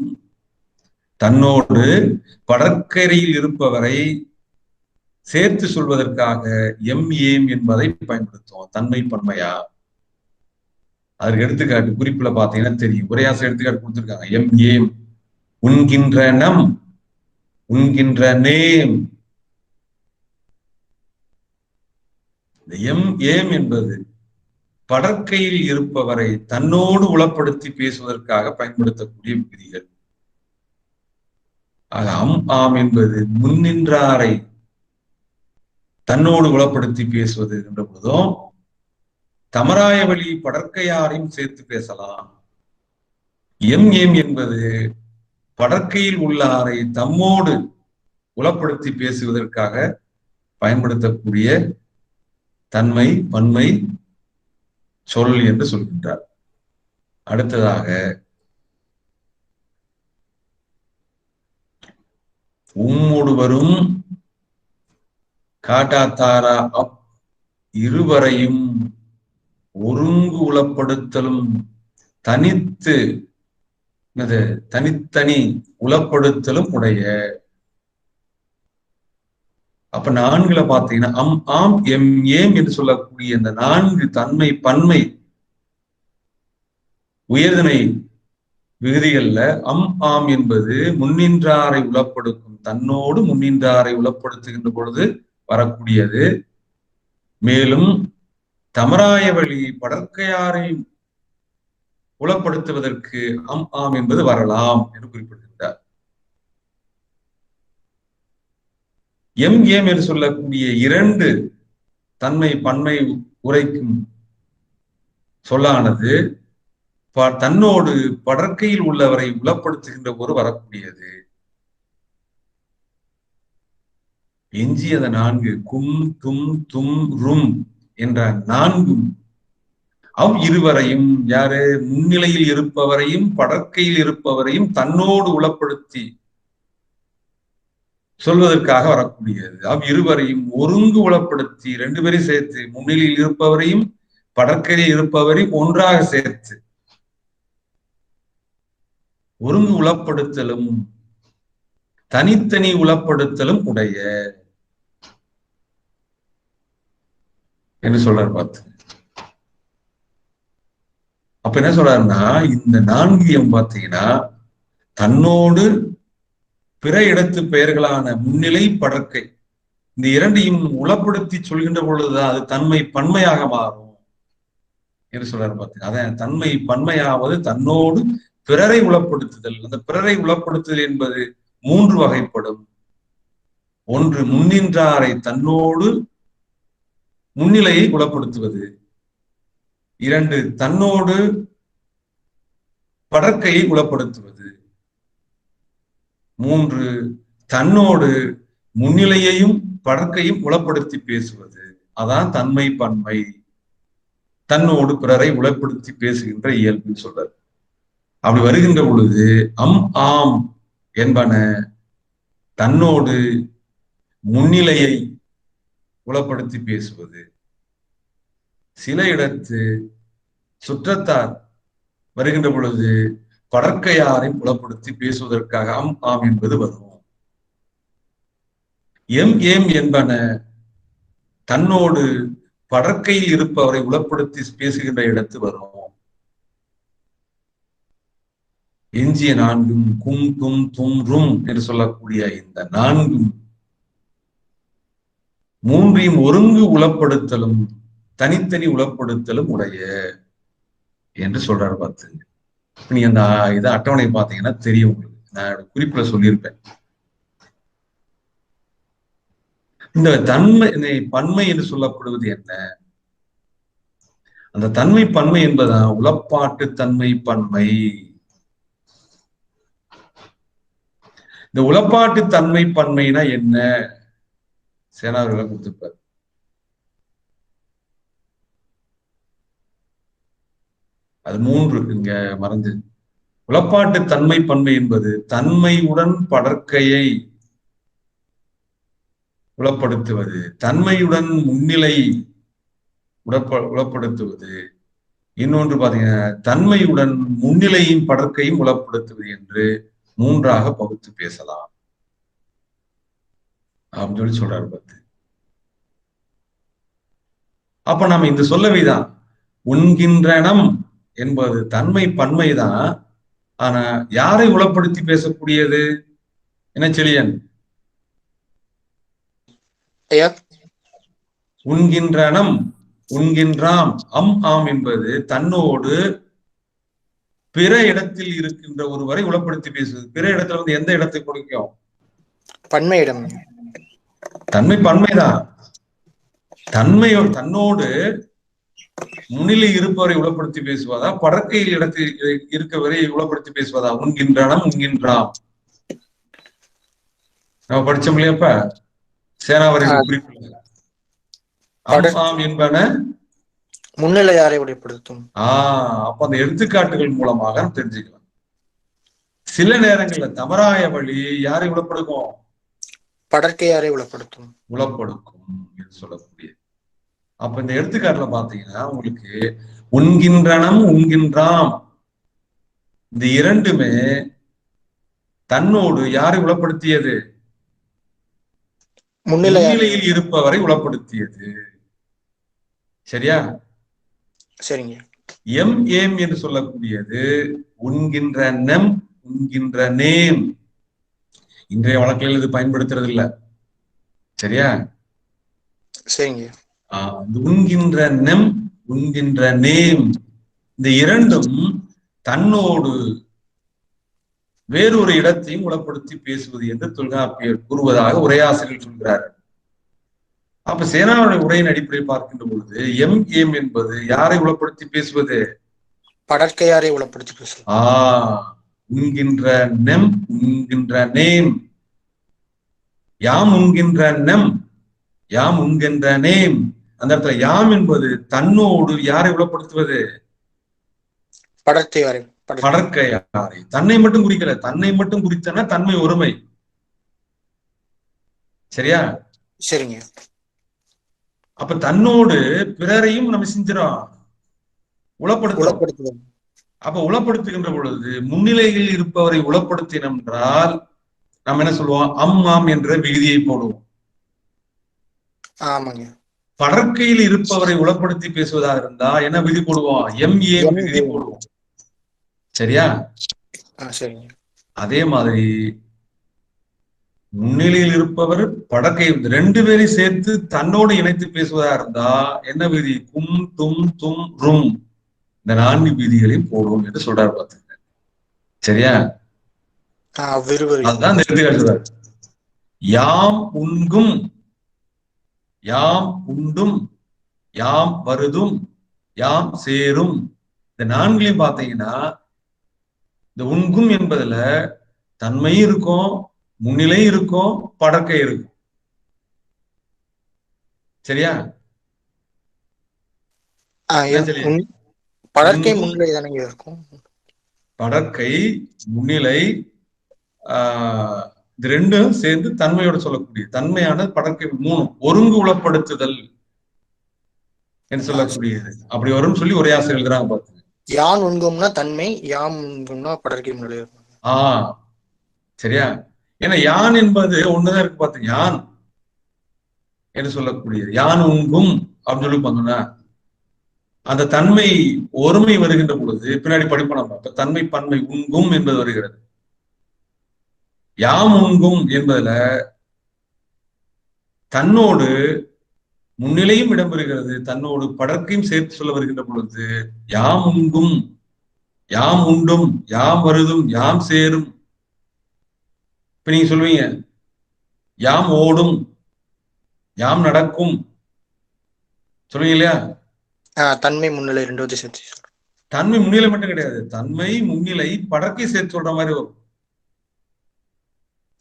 தன்னோடு படற்கரையில் இருப்பவரை சேர்த்து சொல்வதற்காக ஏம் என்பதை பயன்படுத்துவோம். தன்மை பன்மையா அதற்கு எடுத்துக்காட்டு குறிப்புல பாத்தீங்கன்னா தெரியும். உரையாசை எடுத்துக்காட்டு கொடுத்திருக்காங்க. ஏம் உண்கின்ற நம், உண்கின்ற நேம். இந்த ஏம் என்பது படற்கையில் இருப்பவரை தன்னோடு உளப்படுத்தி பேசுவதற்காக பயன்படுத்தக்கூடிய விதிகள். ஆம் என்பது முன்னின்றாரை தன்னோடு உளப்படுத்தி பேசுவது என்ற பொழுதும் தமராய வழி படற்கையாரையும் சேர்த்து பேசலாம். ஏம் என்பது படற்கையில் உள்ளாரை தம்மோடு உளப்படுத்தி பேசுவதற்காக பயன்படுத்தக்கூடிய தன்மை பன்மை சொல் என்று சொல்கின்றார். அடுத்ததாக உம்மோடு வரும் காட்டாத்தாரா இருவரையும் ஒருங்கு உளப்படுத்தலும் தனித்தனி உளப்படுத்தலும் உடைய. அப்ப நான்குல பாத்தீங்கன்னா ஆம் ஏம் என்று சொல்லக்கூடிய இந்த நான்கு தன்மை பன்மை உயர்திணை விகுதிகள்ல ஆம் என்பது முன்னின்றாரை உளப்படுத்தும். தன்னோடு முன்னின்றாரை உளப்படுத்துகின்ற பொழுது வரக்கூடியது. மேலும் தமராய வழி படற்கையாரை உளப்படுத்துவதற்கு ஆம் என்பது வரலாம் என்று குறிப்பிட்டிருந்தார். ஏம் என்று சொல்லக்கூடிய இரண்டு தன்மை பன்மை உரைக்கும் சொல்லானது தன்னோடு படற்கையில் உள்ளவரை உளப்படுத்துகின்ற போது வரக்கூடியது. எஞ்சியத நான்கு கும் தும் தும் ரும் என்ற நான்கும் இருவரையும் யாரு முன்னிலையில் இருப்பவரையும் படற்கையில் இருப்பவரையும் தன்னோடு உளப்படுத்தி சொல்வதற்காக வரக்கூடியது. இருவரையும் ஒருங்கு உளப்படுத்தி ரெண்டு பேரையும் சேர்த்து முன்னிலையில் இருப்பவரையும் படற்கையில் இருப்பவரையும் ஒன்றாக சேர்த்து ஒருங்கு உளப்படுத்தலும் தனித்தனி உளப்படுத்தலும் உடைய என்று சொல்றாரு பார்த்து. அப்ப என்ன சொல்றாருன்னா இந்த நான்கியம் பாத்தீங்கன்னா தன்னோடு பிற இடத்து பெயர்களான முன்னிலை படற்கை இந்த இரண்டையும் உளப்படுத்தி சொல்கின்ற பொழுதுதான் அது தன்மை பன்மையாக மாறும் என்று சொல்றாரு பார்த்தீங்கன்னா. அதான் தன்மை பன்மையாவது தன்னோடு பிறரை உளப்படுத்துதல். அந்த பிறரை உளப்படுத்துதல் என்பது மூன்று வகைப்படும். ஒன்று முன்னின்றாரை தன்னோடு முன்னிலையை உளப்படுத்துவது. இரண்டு தன்னோடு படற்கையை உளப்படுத்துவது. மூன்று தன்னோடு முன்னிலையையும் படற்கையும் உளப்படுத்தி பேசுவது. அதான் தன்மை பன்மை. தன்னோடு பிறரை உளப்படுத்தி பேசுகின்ற இயல்புன்னு சொல்றாரு. அப்படி வருகின்ற பொழுது ஆம் என்பன தன்னோடு முன்னிலையை உளப்படுத்தி பேசுவது. சில இடத்து சுற்றத்தார் வருகின்ற பொழுது படற்கையாரை புலப்படுத்தி பேசுவதற்காக ஆம் என்பது வரும். ஏம் என்பன தன்னோடு படற்கையில் இருப்பவரை உளப்படுத்தி பேசுகின்ற இடத்து வரும். எஞ்சிய நான்கும் கும் தும் தும் ரும் என்று சொல்லக்கூடிய இந்த நான்கும் மூன்றையும் ஒருங்கு உளப்படுத்தலும் தனித்தனி உளப்படுத்தலும் உடைய என்று சொல்றாரு பார்த்து. நீ அந்த இதை அட்டவணை பார்த்தீங்கன்னா தெரியும் உங்களுக்கு. நான் குறிப்புல சொல்லியிருப்பேன். இந்த தன்மை பன்மை என்று சொல்லப்படுவது என்ன? அந்த தன்மை பன்மை என்பதான் உளப்பாட்டு தன்மை பன்மை. இந்த உளப்பாட்டு தன்மை பன்மைனா என்ன? சேனாவர்களை கொடுத்துப்பார். அது 3 இங்க மறந்து. உளப்பாட்டு தன்மை பன்மை என்பது தன்மையுடன் படற்கையை உளப்படுத்துவது, தன்மையுடன் முன்னிலை உளப்படுத்துவது, இன்னொன்று பாத்தீங்கன்னா தன்மையுடன் முன்னிலையின் படற்கையும் உளப்படுத்துவது என்று 3ஆக பகுத்து பேசலாம் அப்படின்னு சொல்லி சொல்றாரு பார்த்து. அப்ப நம்ம இந்த சொல்லவைதான் உண்கின்றனம் என்பது தன்மை பன்மைதான். ஆனா யாரை உளப்படுத்தி பேசக்கூடியது? என்ன செழியன்? உண்கின்றனம் உண்கின்றாம் ஆம் என்பது தன்னோடு பிற இடத்தில் இருக்கின்ற ஒருவரை உளப்படுத்தி பேசுவது. பிற இடத்துல வந்து எந்த இடத்தை கொடுக்கும்? பன்மை இடம். தன்மை பன்மைதான். தன்னோடு முன்னிலை இருப்பவரை உளப்படுத்தி பேசுவதா, படற்கையில் இடத்தில் இருக்கவரை உளப்படுத்தி பேசுவதா? உண்கின்றனம் உண்கின்றாம் நம்ம படிச்சோம் இல்லையாப்ப சேனாவரை குறிப்பிடுங்க. ஆம் என்பன முன்னிலை யாரை உடைப்படுத்தும். அப்ப அந்த எடுத்துக்காட்டுகள் மூலமாக தெரிஞ்சுக்கலாம். சில நேரங்கள்ல தவறாய வழி யாரை உளப்படுக்கும்? படற்கை யாரை உளப்படுத்தும். உளப்படுக்கும் என்று சொல்லக்கூடிய. அப்ப இந்த எடுத்துக்காட்டுல பாத்தீங்கன்னா உங்களுக்கு உண்கின்றனம் உண்கின்றாம் இந்த இரண்டுமே தன்னோடு யாரை உளப்படுத்தியது? முன்னிலையில் இருப்பவரை உளப்படுத்தியது. சரியா? சரிங்க. ஏம் என்று சொல்லக்கூடியது உண்கின்ற நெம் உண்கின்ற நேம். இன்றைய வழக்கில் இது பயன்படுத்துறது இல்ல. சரியா? சரிங்க. உண்கின்ற நெம் உண்கின்ற நேம் இந்த இரண்டும் தன்னோடு வேறொரு இடத்தையும் உளப்படுத்தி பேசுவது என்று தொல்காப்பியர் கூறுவதாக உரையாசிரியர் சொல்கிறார். அப்ப சேனாவுடைய உரையின் அடிப்படை பார்க்கின்ற பொழுது ஏம் என்பது யாரை உளப்படுத்தி பேசுவது? படற்கை யாரை உளப்படுத்தி பேசுவது. உண்கின்ற நெம் உண்கின்ற நேம். யாம் உண்கின்ற நெம் யாம் உண்கின்ற நேம். அந்த இடத்துல யாம் என்பது தன்னோடு யாரை உளப்படுத்துவது? படற்கையாரை. படற்கையாரை. தன்னை மட்டும் குறிக்கல. தன்னை மட்டும் குறித்தனா தன்மை ஒருமை. சரியா? சரிங்க. அப்ப தன்னோடு பிறரையும் நம்ம செஞ்சிடும் உளப்படுத்துவோம். அப்ப உளப்படுத்துகின்ற பொழுது முன்னிலையில் இருப்பவரை உளப்படுத்தினோம் என்றால் நம்ம என்ன சொல்லுவோம்? ஆம் என்ற விகுதியை போடுவோம். ஆமாங்க. படற்கையில் இருப்பவரை உளப்படுத்தி பேசுவதாக இருந்தா என்ன விதி போடுவோம்? ஏ விதி போடுவோம். சரியா? சரிங்க. அதே மாதிரி முன்னிலையில் இருப்பவர் படற்கை 2 பேரையும் சேர்த்து தன்னோடு இணைத்து பேசுவதா இருந்தா என்ன விதி? கும் தும் தும் ரும் இந்த 4 விதிகளையும் போடுவோம் என்று சொல்றாரு பாத்துங்க. சரியா? அதுதான் எடுத்துக்காட்டு சொல்றாரு. யாம் உண்கும் யாம் உண்டும் யாம் வருதும் யாம் சேரும் இந்த 4களையும் பாத்தீங்கன்னா இந்த உண்கும் என்பதுல தன்மையும் இருக்கும், முன்னிலை இருக்கும், படற்கை இருக்கும். சரியா? படற்கை முன்னிலை தானே இருக்கும். படற்கை முன்னிலை இது 2ம் சேர்ந்து தன்மையோட சொல்லக்கூடிய தன்மையான படற்கை 3 ஒருங்கு உளப்படுத்துதல் என்று சொல்லக்கூடியது. அப்படி வரும்னு சொல்லி ஒரே ஆசிரியர் எழுதுறாங்க பாத்துங்க. யான் உண்கும்னா தன்மை, யாம் உண்கும்னா படற்கை முன்னிலை. சரியா? ஏன்னா யான் என்பது ஒண்ணுதான் இருக்கு பாத்துங்க. யான் என்று சொல்லக்கூடியது யான் உண்கும் அப்படின்னு சொல்லி பார்த்தோம்னா அந்த தன்மை ஒருமை வருகின்ற பொழுது பின்னாடி படிப்போம் நம்ம. அப்ப தன்மை பன்மை உண்கும் என்பது வருகிறது. யாம் உண்கும் என்பதுல தன்னோடு முன்னிலையும் இடம்பெறுகிறது, தன்னோடு படர்க்கையும் சேர்த்து சொல்ல வருகின்ற பொழுது யாம் உண்டும், யாம் உண்டும், யாம் வருதும், யாம் சேரும். இப்ப நீங்க சொல்லுவீங்க யாம் ஓடும், யாம் நடக்கும் சொல்லுவீங்க இல்லையா? தன்மை முன்னிலை ரெண்டு சேர்த்து. தன்மை முன்னிலை மட்டும் கிடையாது, தன்மை முன்னிலை படர்க்கை சேர்த்து சொல்ற மாதிரி வரும்.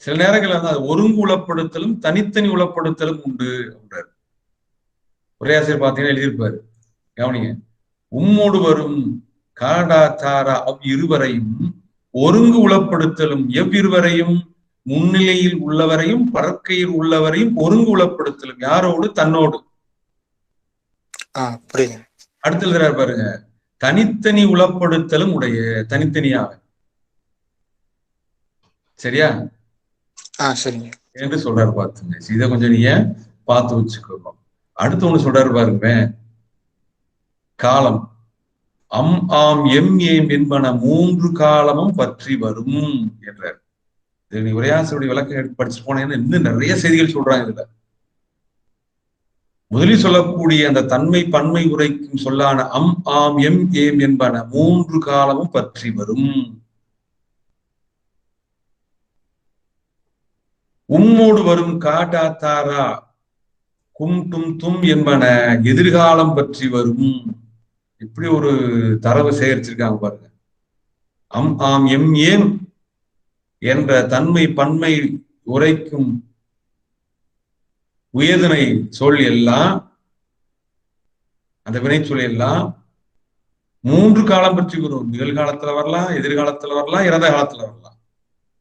சில நேரங்கள்ல வந்து அது ஒருங்கு உளப்படுத்தலும் தனித்தனி உளப்படுத்தலும் உண்டு அப்படின்றாரு. உரையாசிரியர் பார்த்தீங்கன்னா எழுதியிருப்பாரு, கவனிங்க. உம்மோடு வரும் காடா தாரா அவ்விருவரையும் ஒருங்கு உளப்படுத்தலும் எவ்விருவரையும், முன்னிலையில் உள்ளவரையும் படற்கையில் உள்ளவரையும் ஒருங்கு உளப்படுத்தலும். யாரோடு? தன்னோடு. அடுத்து எழுதுறாரு பாருங்க, தனித்தனி உளப்படுத்தலும் உடைய, தனித்தனியாக. சரியா? சரிங்க என்று சொல்றாரு பாத்துங்க. இதை கொஞ்சம் நீங்க பார்த்து வச்சுக்கணும். அடுத்து ஒண்ணு சொல்றாரு பாருங்க, காலம் அம் ஆம் எம் ஏம் என்பன மூன்று காலமும் பற்றி வரும் என்றார். நீ உரையாசிரியருடைய விளக்கம் எடுத்து படிச்சுட்டு போனேன்னு இன்னும் நிறைய செய்திகள் சொல்றாங்க இதுல. முதலில் சொல்லக்கூடிய அந்த தன்மை பன்மை உரைக்கும் சொல்லான அம் ஆம் எம் ஏம் என்பன மூன்று காலமும் பற்றி வரும். உம்மோடு வரும் காட்டா தாரா கும் டும் தும் என்பன எதிர்காலம் பற்றி வரும். இப்படி ஒரு தரவு சேகரிச்சிருக்காங்க பாருங்க. அம் ஆம் எம் ஏம் என்ற தன்மை பன்மை உரைக்கும் உயர்திணை சொல் எல்லாம், அந்த வினை சொல் எல்லாம் மூன்று காலம் பற்றி வரும். நிகழ்காலத்துல வரலாம், எதிர்காலத்துல வரலாம், இறந்த காலத்துல வரலாம்.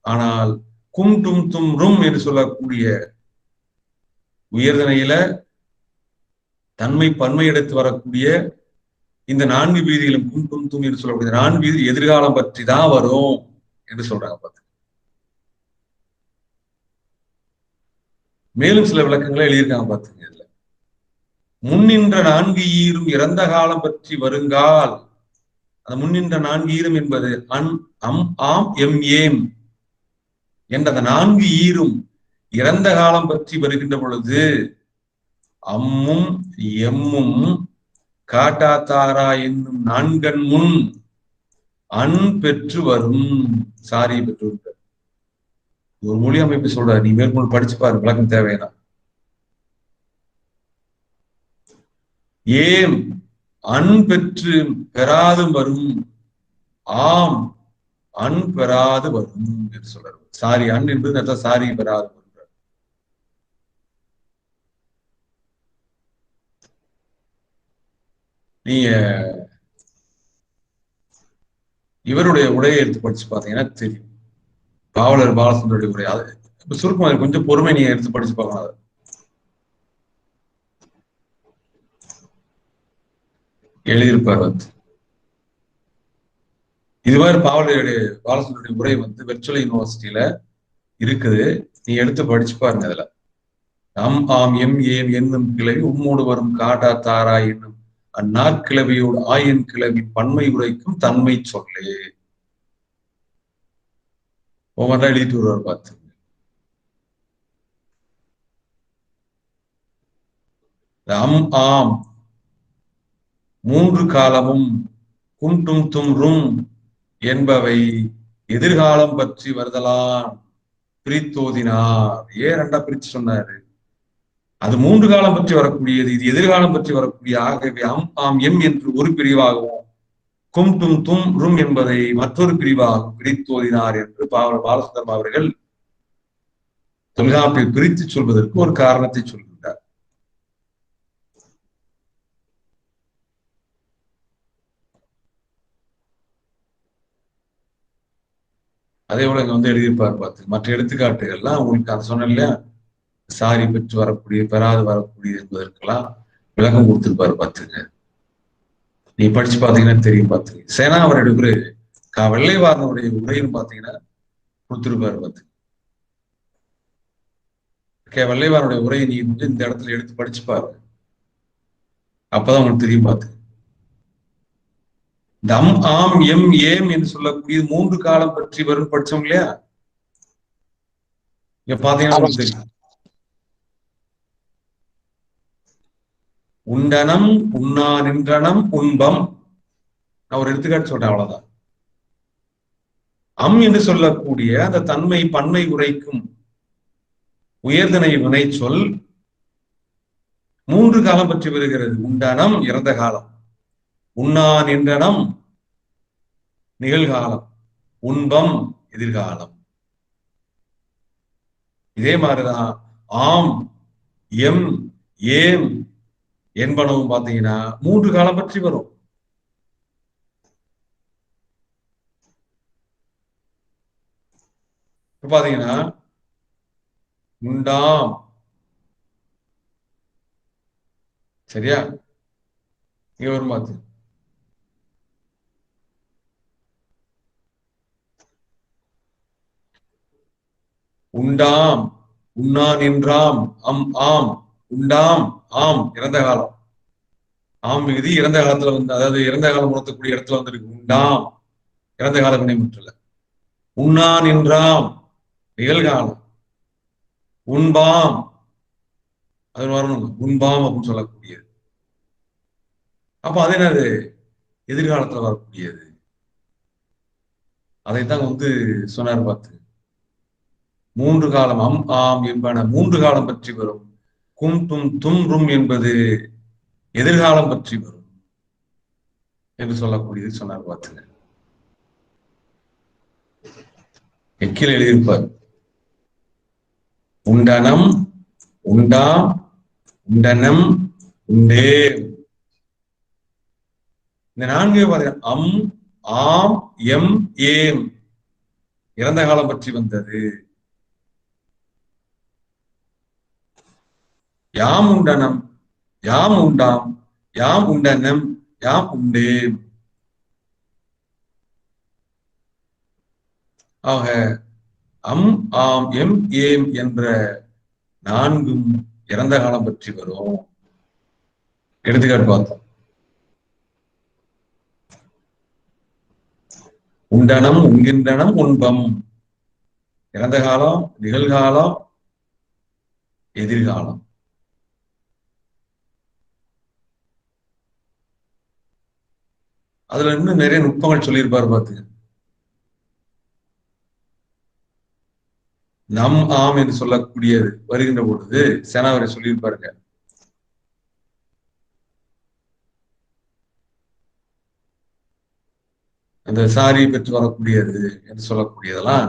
ஆனால் கும் டும் தும் ரும் என்று சொல்லக்கூடிய உயர்திணையில தன்மை பன்மை எடுத்து வரக்கூடிய இந்த நான்கு வீதிகளும் கும் டும் தும் என்று சொல்லக்கூடிய நான்கு வீதி எதிர்காலம் பற்றி தான் வரும் என்று சொல்றாங்க பார்த்து. மேலும் சில விளக்கங்களை எழுதியிருக்காங்க பார்த்துங்க. இதுல முன்னின்ற நான்கு ஈரும் இறந்த காலம் பற்றி வருங்கால், அந்த முன்னின்ற நான்கு ஈரும் என்பது அம் ஆம் எம் ஏம் என்ற அந்த நான்கு ஈரும் இறந்த காலம் பற்றி வருகின்ற பொழுது அம்மும் எம்மும் காட்டா தாரா என்னும் நான்கன் முன் அன் பெற்று வரும். சாரி பெற்று வருகிறார். ஒரு மொழி அமைப்பு சொல்றாரு, நீ மேற்கொண்டு படிச்சு பாரு, விளக்கம் தேவையான. ஏம் அன் பெற்று பெறாது வரும், ஆம் அன் பெறாது வரும் என்று சொல்றாரு. சாரி அன் என்பது சாரி பெறாது வரும். நீங்க இவருடைய உரையை எடுத்து படிச்சு பாத்தீங்கன்னா தெரியும், பாவலர் பாலச்சந்தருடைய உரை. அது சுருக்கம், கொஞ்சம் பொறுமை நீங்க எடுத்து படிச்சு பார்க்கலாம். அதை எழுதியிருப்பார் வந்து இது மாதிரி பாவலருடைய பாலச்சந்தருடைய உரை வந்து வெர்ச்சுவல் யூனிவர்சிட்டியில இருக்குது, நீ எடுத்து படிச்சு பாருங்க. அதுல அம் ஆம் எம் ஏம் என்னும் கிளவி உம்மோடு வரும் காடா தாரா என்னும் அந்நாற்கிழவியோடு ஆயன் கிளவி பன்மை உரைக்கும் தன்மை சொல்லே. ஒவ்வொன்றா எழுதிட்டு வருவார் பார்த்து. அம் ஆம் மூன்று காலமும் கும் டும் தும் ரும் என்பவை எதிர்காலம் பற்றி வருதலான் பிரித்தோதினார். ஏன் ரெண்டா பிரிச்சு சொன்னாரு? அது மூன்று காலம் பற்றி வரக்கூடியது, இது எதிர்காலம் பற்றி வரக்கூடிய. ஆகவே அம் ஆம் எம் என்று ஒரு பிரிவாகவும் கும் டும் தும் ரும் என்பதை மற்றொரு பிரிவாகவும் பிரித்தோதினார் என்று பாலசுந்தரம் அவர்கள் தொல்காப்பியை பிரித்து சொல்வதற்கு ஒரு காரணத்தை சொல்கின்றார். அதே போல இங்க வந்து எழுதியிருப்பார் பார்த்து. மற்ற எடுத்துக்காட்டுகள்லாம் உங்களுக்கு அதை சொன்ன இல்லையா, சாரி பெற்று வரக்கூடிய பெறாது வரக்கூடிய என்பதற்கெல்லாம் விளக்கம் கொடுத்திருப்பாரு பார்த்துங்க. நீ படிச்சு பாத்தீங்கன்னா தெரியும் பார்த்துங்க. சேனா அவருடைய வெள்ளைவாரனுடைய உரைன்னு பாத்தீங்கன்னா கொடுத்திருப்பாரு பார்த்து. வெள்ளைவாரனுடைய உரையை நீ வந்து இந்த இடத்துல எடுத்து படிச்சு பாரு, அப்பதான் உங்களுக்கு தெரியும் பார்த்து. இந்த அம் ஆம் எம் ஏம் என்று சொல்லக்கூடிய மூன்று காலம் பற்றி வரும் படிச்சோம் இல்லையா, இங்க பாத்தீங்கன்னா உங்களுக்கு தெரியும். உண்டனம், உண்ணா நின்றனம், உண்பம். நான் ஒரு எடுத்துக்காட்டு சொல்றேன், அவ்வளவுதான். அம் என்று சொல்லக்கூடிய அந்த தன்மை பன்மை உரைக்கும் உயர்தனை வினை சொல் 3 காலம் பற்றி வருகிறது. உண்டனம் இறந்த காலம், உண்ணா நின்றனம் நிகழ்காலம், உண்பம் எதிர்காலம். இதே மாதிரிதான் ஆம், எம், ஏம் என்பனவும் பாத்தீங்கன்னா 3 காலம் பற்றி வரும். பாத்தீங்கன்னா உண்டாம், சரியா? இங்க வரும் பார்த்து உண்டாம், உண்ணா நின்றாம், அம் ஆம், உண்டாம் ஆம் இறந்த காலம். ஆம் விகுதி இறந்த காலத்துல வந்து, அதாவது இறந்த காலம் உணர்த்தக்கூடிய இடத்துல வந்துருக்கு. உண்டாம் இறந்த கால வினை முற்றல. உண்ணா நின்றாம் நிகழ்காலம். உண்பாம் அது வரணும், உண்பாம் அப்படின்னு சொல்லக்கூடியது. அப்ப அது என்னது? எதிர்காலத்துல வரக்கூடியது. அதைத்தான் வந்து சொன்னார் பார்த்து. 3 காலம் அம் ஆம் என்பன 3 காலம் பற்றி வரும். கும் தும் தும் ரும் என்பது எதிர்காலம் பற்றி வரும் என்று சொல்லக்கூடியது சொன்னார் பார்த்துங்க. எக்கில் எழுதியிருப்பார். உண்டனம், உண்டாம், உண்டனம், உண்டே. இந்த 4 பாருங்க. அம், ஆம், எம், ஏம் இறந்த காலம் பற்றி வந்தது. யாம் உண்டனம், யாம் உண்டாம், யாம் உண்டனம், யாம் உண்டேம். ஆக அம், ஆம், எம், ஏம் என்ற 4 இறந்த காலம் பற்றி வரும். எடுத்துக்காட்டு பார்த்தோம். உண்டனம், உண்கின்றனம், உண்பம் இறந்த காலம், நிகழ்காலம், எதிர்காலம். அதுல இன்னும் நிறைய நுட்பங்கள் சொல்லியிருப்பாரு பார்த்து. நம் ஆம் என்று சொல்லக்கூடியது வருகின்ற பொழுது சேனாவரை சொல்லியிருப்பாருங்க. அந்த சாரி பெற்று வரக்கூடியது என்று சொல்லக்கூடியதெல்லாம்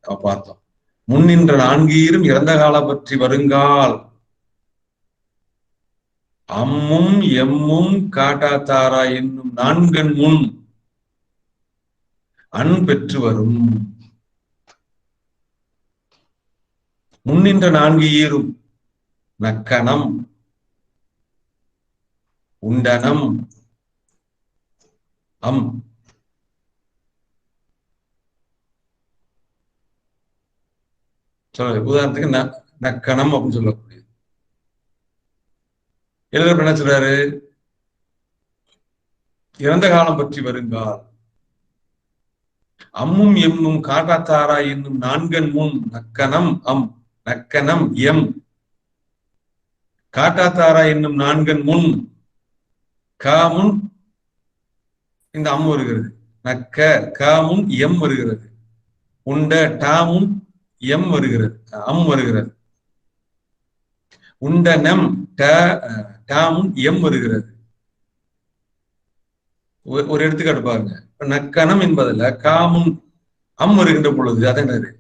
நம்ம பார்த்தோம். முன்னின்ற 4 இறந்த காலம் பற்றி வருங்கால் அம்மும் எம்மும் காட்டாத்தாரா என்னும் 4 முன் அன் பெற்று வரும். முன்னின்ற 4 நக்கணம், உண்டனம், அம். சொல்ல உதாரணத்துக்கு நக்கணம் அப்படின்னு சொல்லக்கூடியது. எழுதப்ப என்ன சொல்றாரு? இறந்த காலம் பற்றி வருங்கால் அம்மும் எம்மும் காட்டாத்தாரா என்னும் 4 முன் நக்கணம் அம், நக்கணம் எம், காட்டாத்தாரா என்னும் 4 முன் காமுன் இந்த அம் வருகிறது. நக்க காமுன் எம் வருகிறது. உண்ட டாமுன் எம் வருகிறது, அம் வருகிறது. உண்டனம் டாமுன் எம் வருகிறது. ஒரு எடுத்துக்காட்டு பாருங்க. நக்கணம் என்பதுல காமுன் அம் வருகின்ற பொழுது அது என்னது?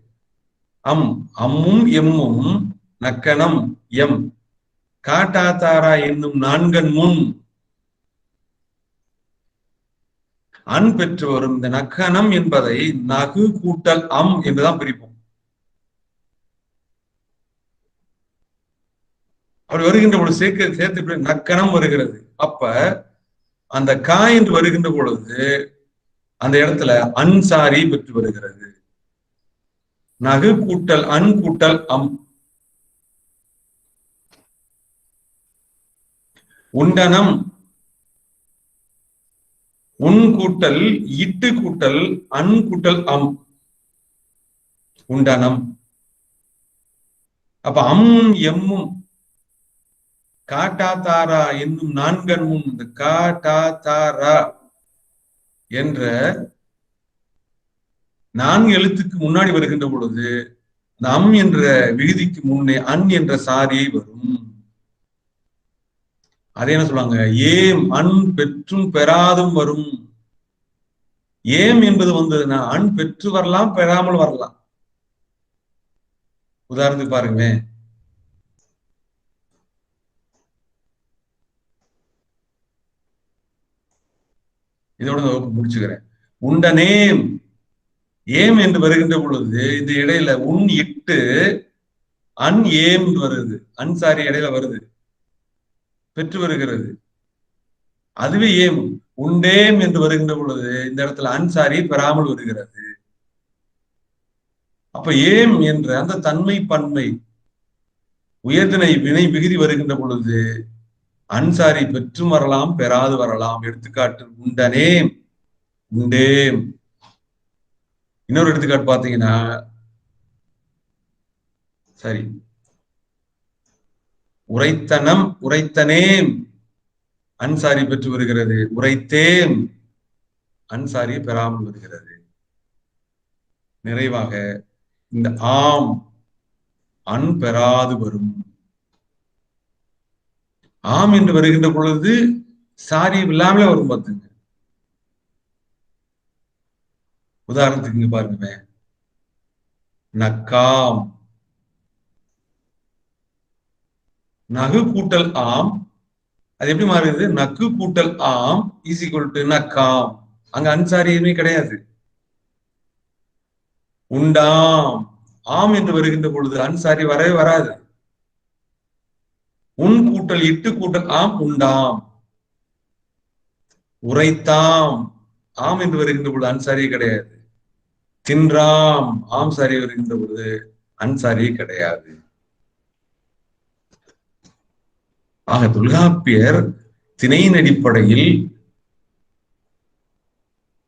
அம், அம்மும் எம்மும் நக்கணம் எம், காட்டாத்தாரா என்னும் 4 முன் அன் பெற்று வரும். இந்த நக்கணம் என்பதை நகு கூட்டல் அம் என்றுதான் பிரிப்போம். அப்படி வருகின்ற பொழுது சேர்த்து நக்கணம் வருகிறது. அப்ப அந்த கா என்று வருகின்ற பொழுது அந்த இடத்துல அன்சாரி பெற்று வருகிறது. நகு கூட்டல் அன் கூட்டல் அம். உண்டனம் உன் கூட்டல் இட்டு கூட்டல் அன் கூட்டல் அம், உண்டனம். அப்ப அம்மும் எம்மும் காட்டா தாரா என்னும் நான்கன் முன் இந்த காட்டா தாரா என்ற 4 எழுத்துக்கு முன்னாடி வருகின்ற பொழுது அம் என்ற விகுதிக்கு முன்னே அன் என்ற சாரியை வரும். அதே என்ன சொல்லுவாங்க, ஏம் அன் பெற்றும் பெறாதும் வரும். ஏம் என்பது வந்ததுன்னா அன் பெற்று வரலாம், பெறாமல் வரலாம். உதாரணத்துக்கு பாருங்க, இதோட வகுப்பு முடிச்சுக்கிறேன். உண்டனேம் ஏம் என்று வருகின்ற பொழுது இந்த இடையில உன் இட்டு அன் ஏம் வருது, அன்சாரி இடையில வருது, பெற்று வருகிறது. அதுவே ஏம் உண்டேம் என்று வருகின்ற பொழுது இந்த இடத்துல அன்சாரி பெறாமல் வருகிறது. அப்ப ஏம் என்ற அந்த தன்மை பன்மை உயர்திணை வினை விகுதி வருகின்ற பொழுது அன்சாரி பெற்று வரலாம், பெறாது வரலாம். எடுத்துக்காட்டு உண்டனேம், உண்டேம். இன்னொரு எடுத்துக்காட்டு பாத்தீங்கன்னா, சரி, உரைத்தனம் உரைத்தனேம் அன்சாரி பெற்று வருகிறது, உரைத்தேம் அன்சாரி பெறாமல் வருகிறது. நிறைவாக இந்த ஆம் அன் பெறாது வரும். ஆம் என்று வருகின்ற பொழுது சாரி இல்லாமலே வரும். பார்த்துங்க, உதாரணத்துக்கு இங்க பாருங்க, நக்காம், நகு கூட்டல் ஆம், அது எப்படி மாறுது, நக்கு கூட்டல் ஆம் இஸ் ஈக்வல் டு நக்காம். அங்க அன்சாரியுமே கிடையாது. உண்டாம், ஆம் என்று வருகின்ற பொழுது அன்சாரி வரவே வராது. உன் கூட்டல் இட்டு கூட்டல் ஆம் உண்டாம். உரைத்தாம், ஆம் என்று வருகின்ற பொழுது அன்சாரியே கிடையாது. தின்றாம், ஆம் சாரி வருகின்ற பொழுது அன்சாரியே கிடையாது. ஆக தொல்காப்பியர் திணையின் அடிப்படையில்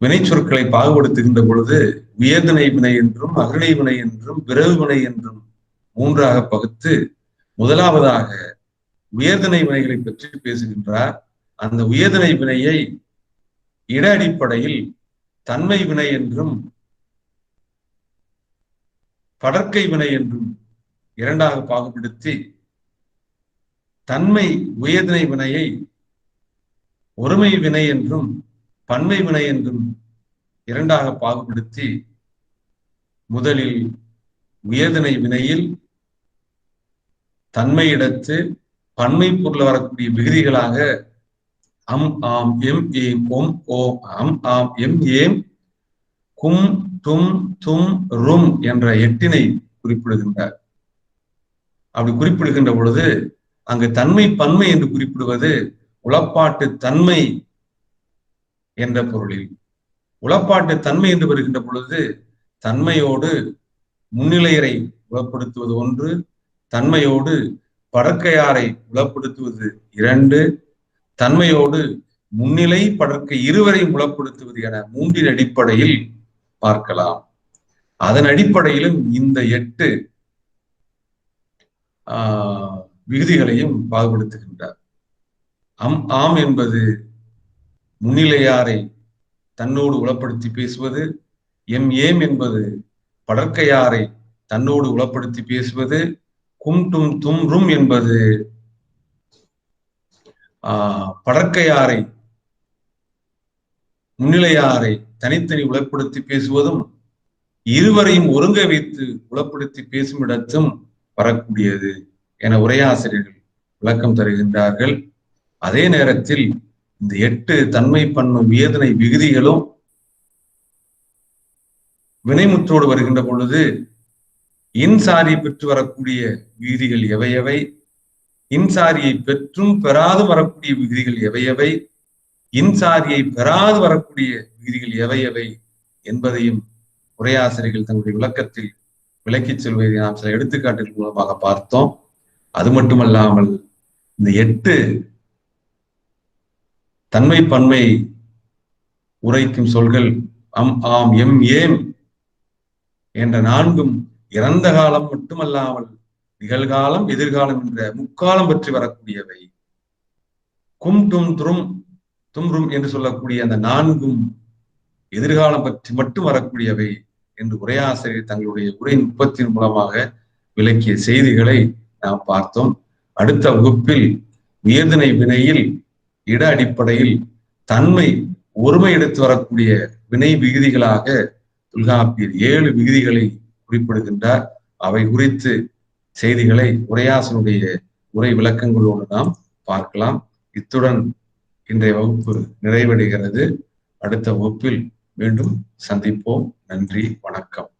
வினை சொற்களை பாகுபடுத்துகின்ற பொழுது உயர்திணை வினை என்றும் அகழை வினை என்றும் விரவு வினை என்றும் 3ஆக பகுத்து முதலாவதாக உயர்திணை வினைகளை பற்றி பேசுகின்றார். அந்த உயர்திணை வினையை இட அடிப்படையில் தன்மை வினை என்றும் படற்கை வினை என்றும் 2ஆக பாகுபடுத்தி தன்மை உயர்திணை வினையை ஒருமை வினை என்றும் பன்மை வினை என்றும் 2ஆக பாகுபடுத்தி முதலில் உயர்திணை வினையில் தன்மை இடத்து பன்மை பொருள் வரக்கூடிய விகுதிகளாக அம் ஆம் எம் ஏம் ஒம் ஓம் அம் ஆம் எம் ஏம் கும் தும் தும் ரும் என்ற 8 குறிப்பிடுகின்றார். அப்படி குறிப்பிடுகின்ற பொழுது அங்கு தன்மை பன்மை என்று குறிப்பிடுவது உளப்பாட்டு தன்மை என்ற பொருளில். உளப்பாட்டு தன்மை என்று வருகின்ற பொழுது தன்மையோடு முன்னிலையரை உளப்படுத்துவது ஒன்று, தன்மையோடு படற்கையாரை உளப்படுத்துவது 2, தன்மையோடு முன்னிலை படற்கை இருவரையும் உளப்படுத்துவது என 3 அடிப்படையில் பார்க்கலாம். அதன் அடிப்படையிலும் இந்த 8 விகுதிகளையும் பாகுபடுத்துகின்றார். அம் ஆம் என்பது முன்னிலையாரை தன்னோடு உளப்படுத்தி பேசுவது, எம் ஏம் என்பது படற்கையாரை தன்னோடு உளப்படுத்தி பேசுவது, கும் டும் தும் ரும் என்பது படற்கையாரை முன்னிலையாரை தனித்தனி உளப்படுத்தி பேசுவதும் இருவரையும் ஒருங்க வைத்து உளப்படுத்தி பேசும் இடத்தும் வரக்கூடியது என உரையாசிரியர்கள் விளக்கம் தருகின்றார்கள். அதே நேரத்தில் இந்த 8 தன்மை பன்மை உயர்திணை விகுதிகளும் வினைமுற்றோடு வருகின்ற பொழுது இன்சாரி பெற்று வரக்கூடிய விகுதிகள் எவையவை, இன்சாரியை பெற்றும் பெறாது வரக்கூடிய விகுதிகள் எவையவை, இன்சாரியை பெறாது வரக்கூடிய விகுதிகள் எவையவை என்பதையும் உரையாசிரியர்கள் தங்களுடைய விளக்கத்தில் விளக்கிச் செல்வதை நாம் சில எடுத்துக்காட்டுகள் மூலமாக பார்த்தோம். அது மட்டுமல்லாமல் இந்த 8 தன்மை பன்மை உரைக்கும் சொல்கள் அம் ஆம் எம் ஏம் என்ற 4ம் இறந்த காலம் மட்டுமல்லாமல் நிகழ்காலம் எதிர்காலம் என்ற முக்காலம் பற்றி வரக்கூடியவை. கும் டும் துரும் தும்ரும் என்று சொல்லக்கூடிய அந்த நான்கும் எதிர்காலம் பற்றி மட்டும் வரக்கூடியவை என்று உரையாசிரியர் தங்களுடைய உரை நுட்பத்தின் மூலமாக விளக்கிய செய்திகளை நாம் பார்த்தோம். அடுத்த வகுப்பில் உயர்திணை வினையில் இட அடிப்படையில் தன்மை ஒருமை எடுத்து வரக்கூடிய வினை விகுதிகளாக தொல்காப்பியர் 7 விகுதிகளை குறிப்பிடுகின்றார். அவை குறித்து செய்திகளை உரையாசனுடைய உரை விளக்கங்களோடு நாம் பார்க்கலாம். இத்துடன் இன்றைய வகுப்பு நிறைவடைகிறது. அடுத்த வகுப்பில் மீண்டும் சந்திப்போம். நன்றி, வணக்கம்.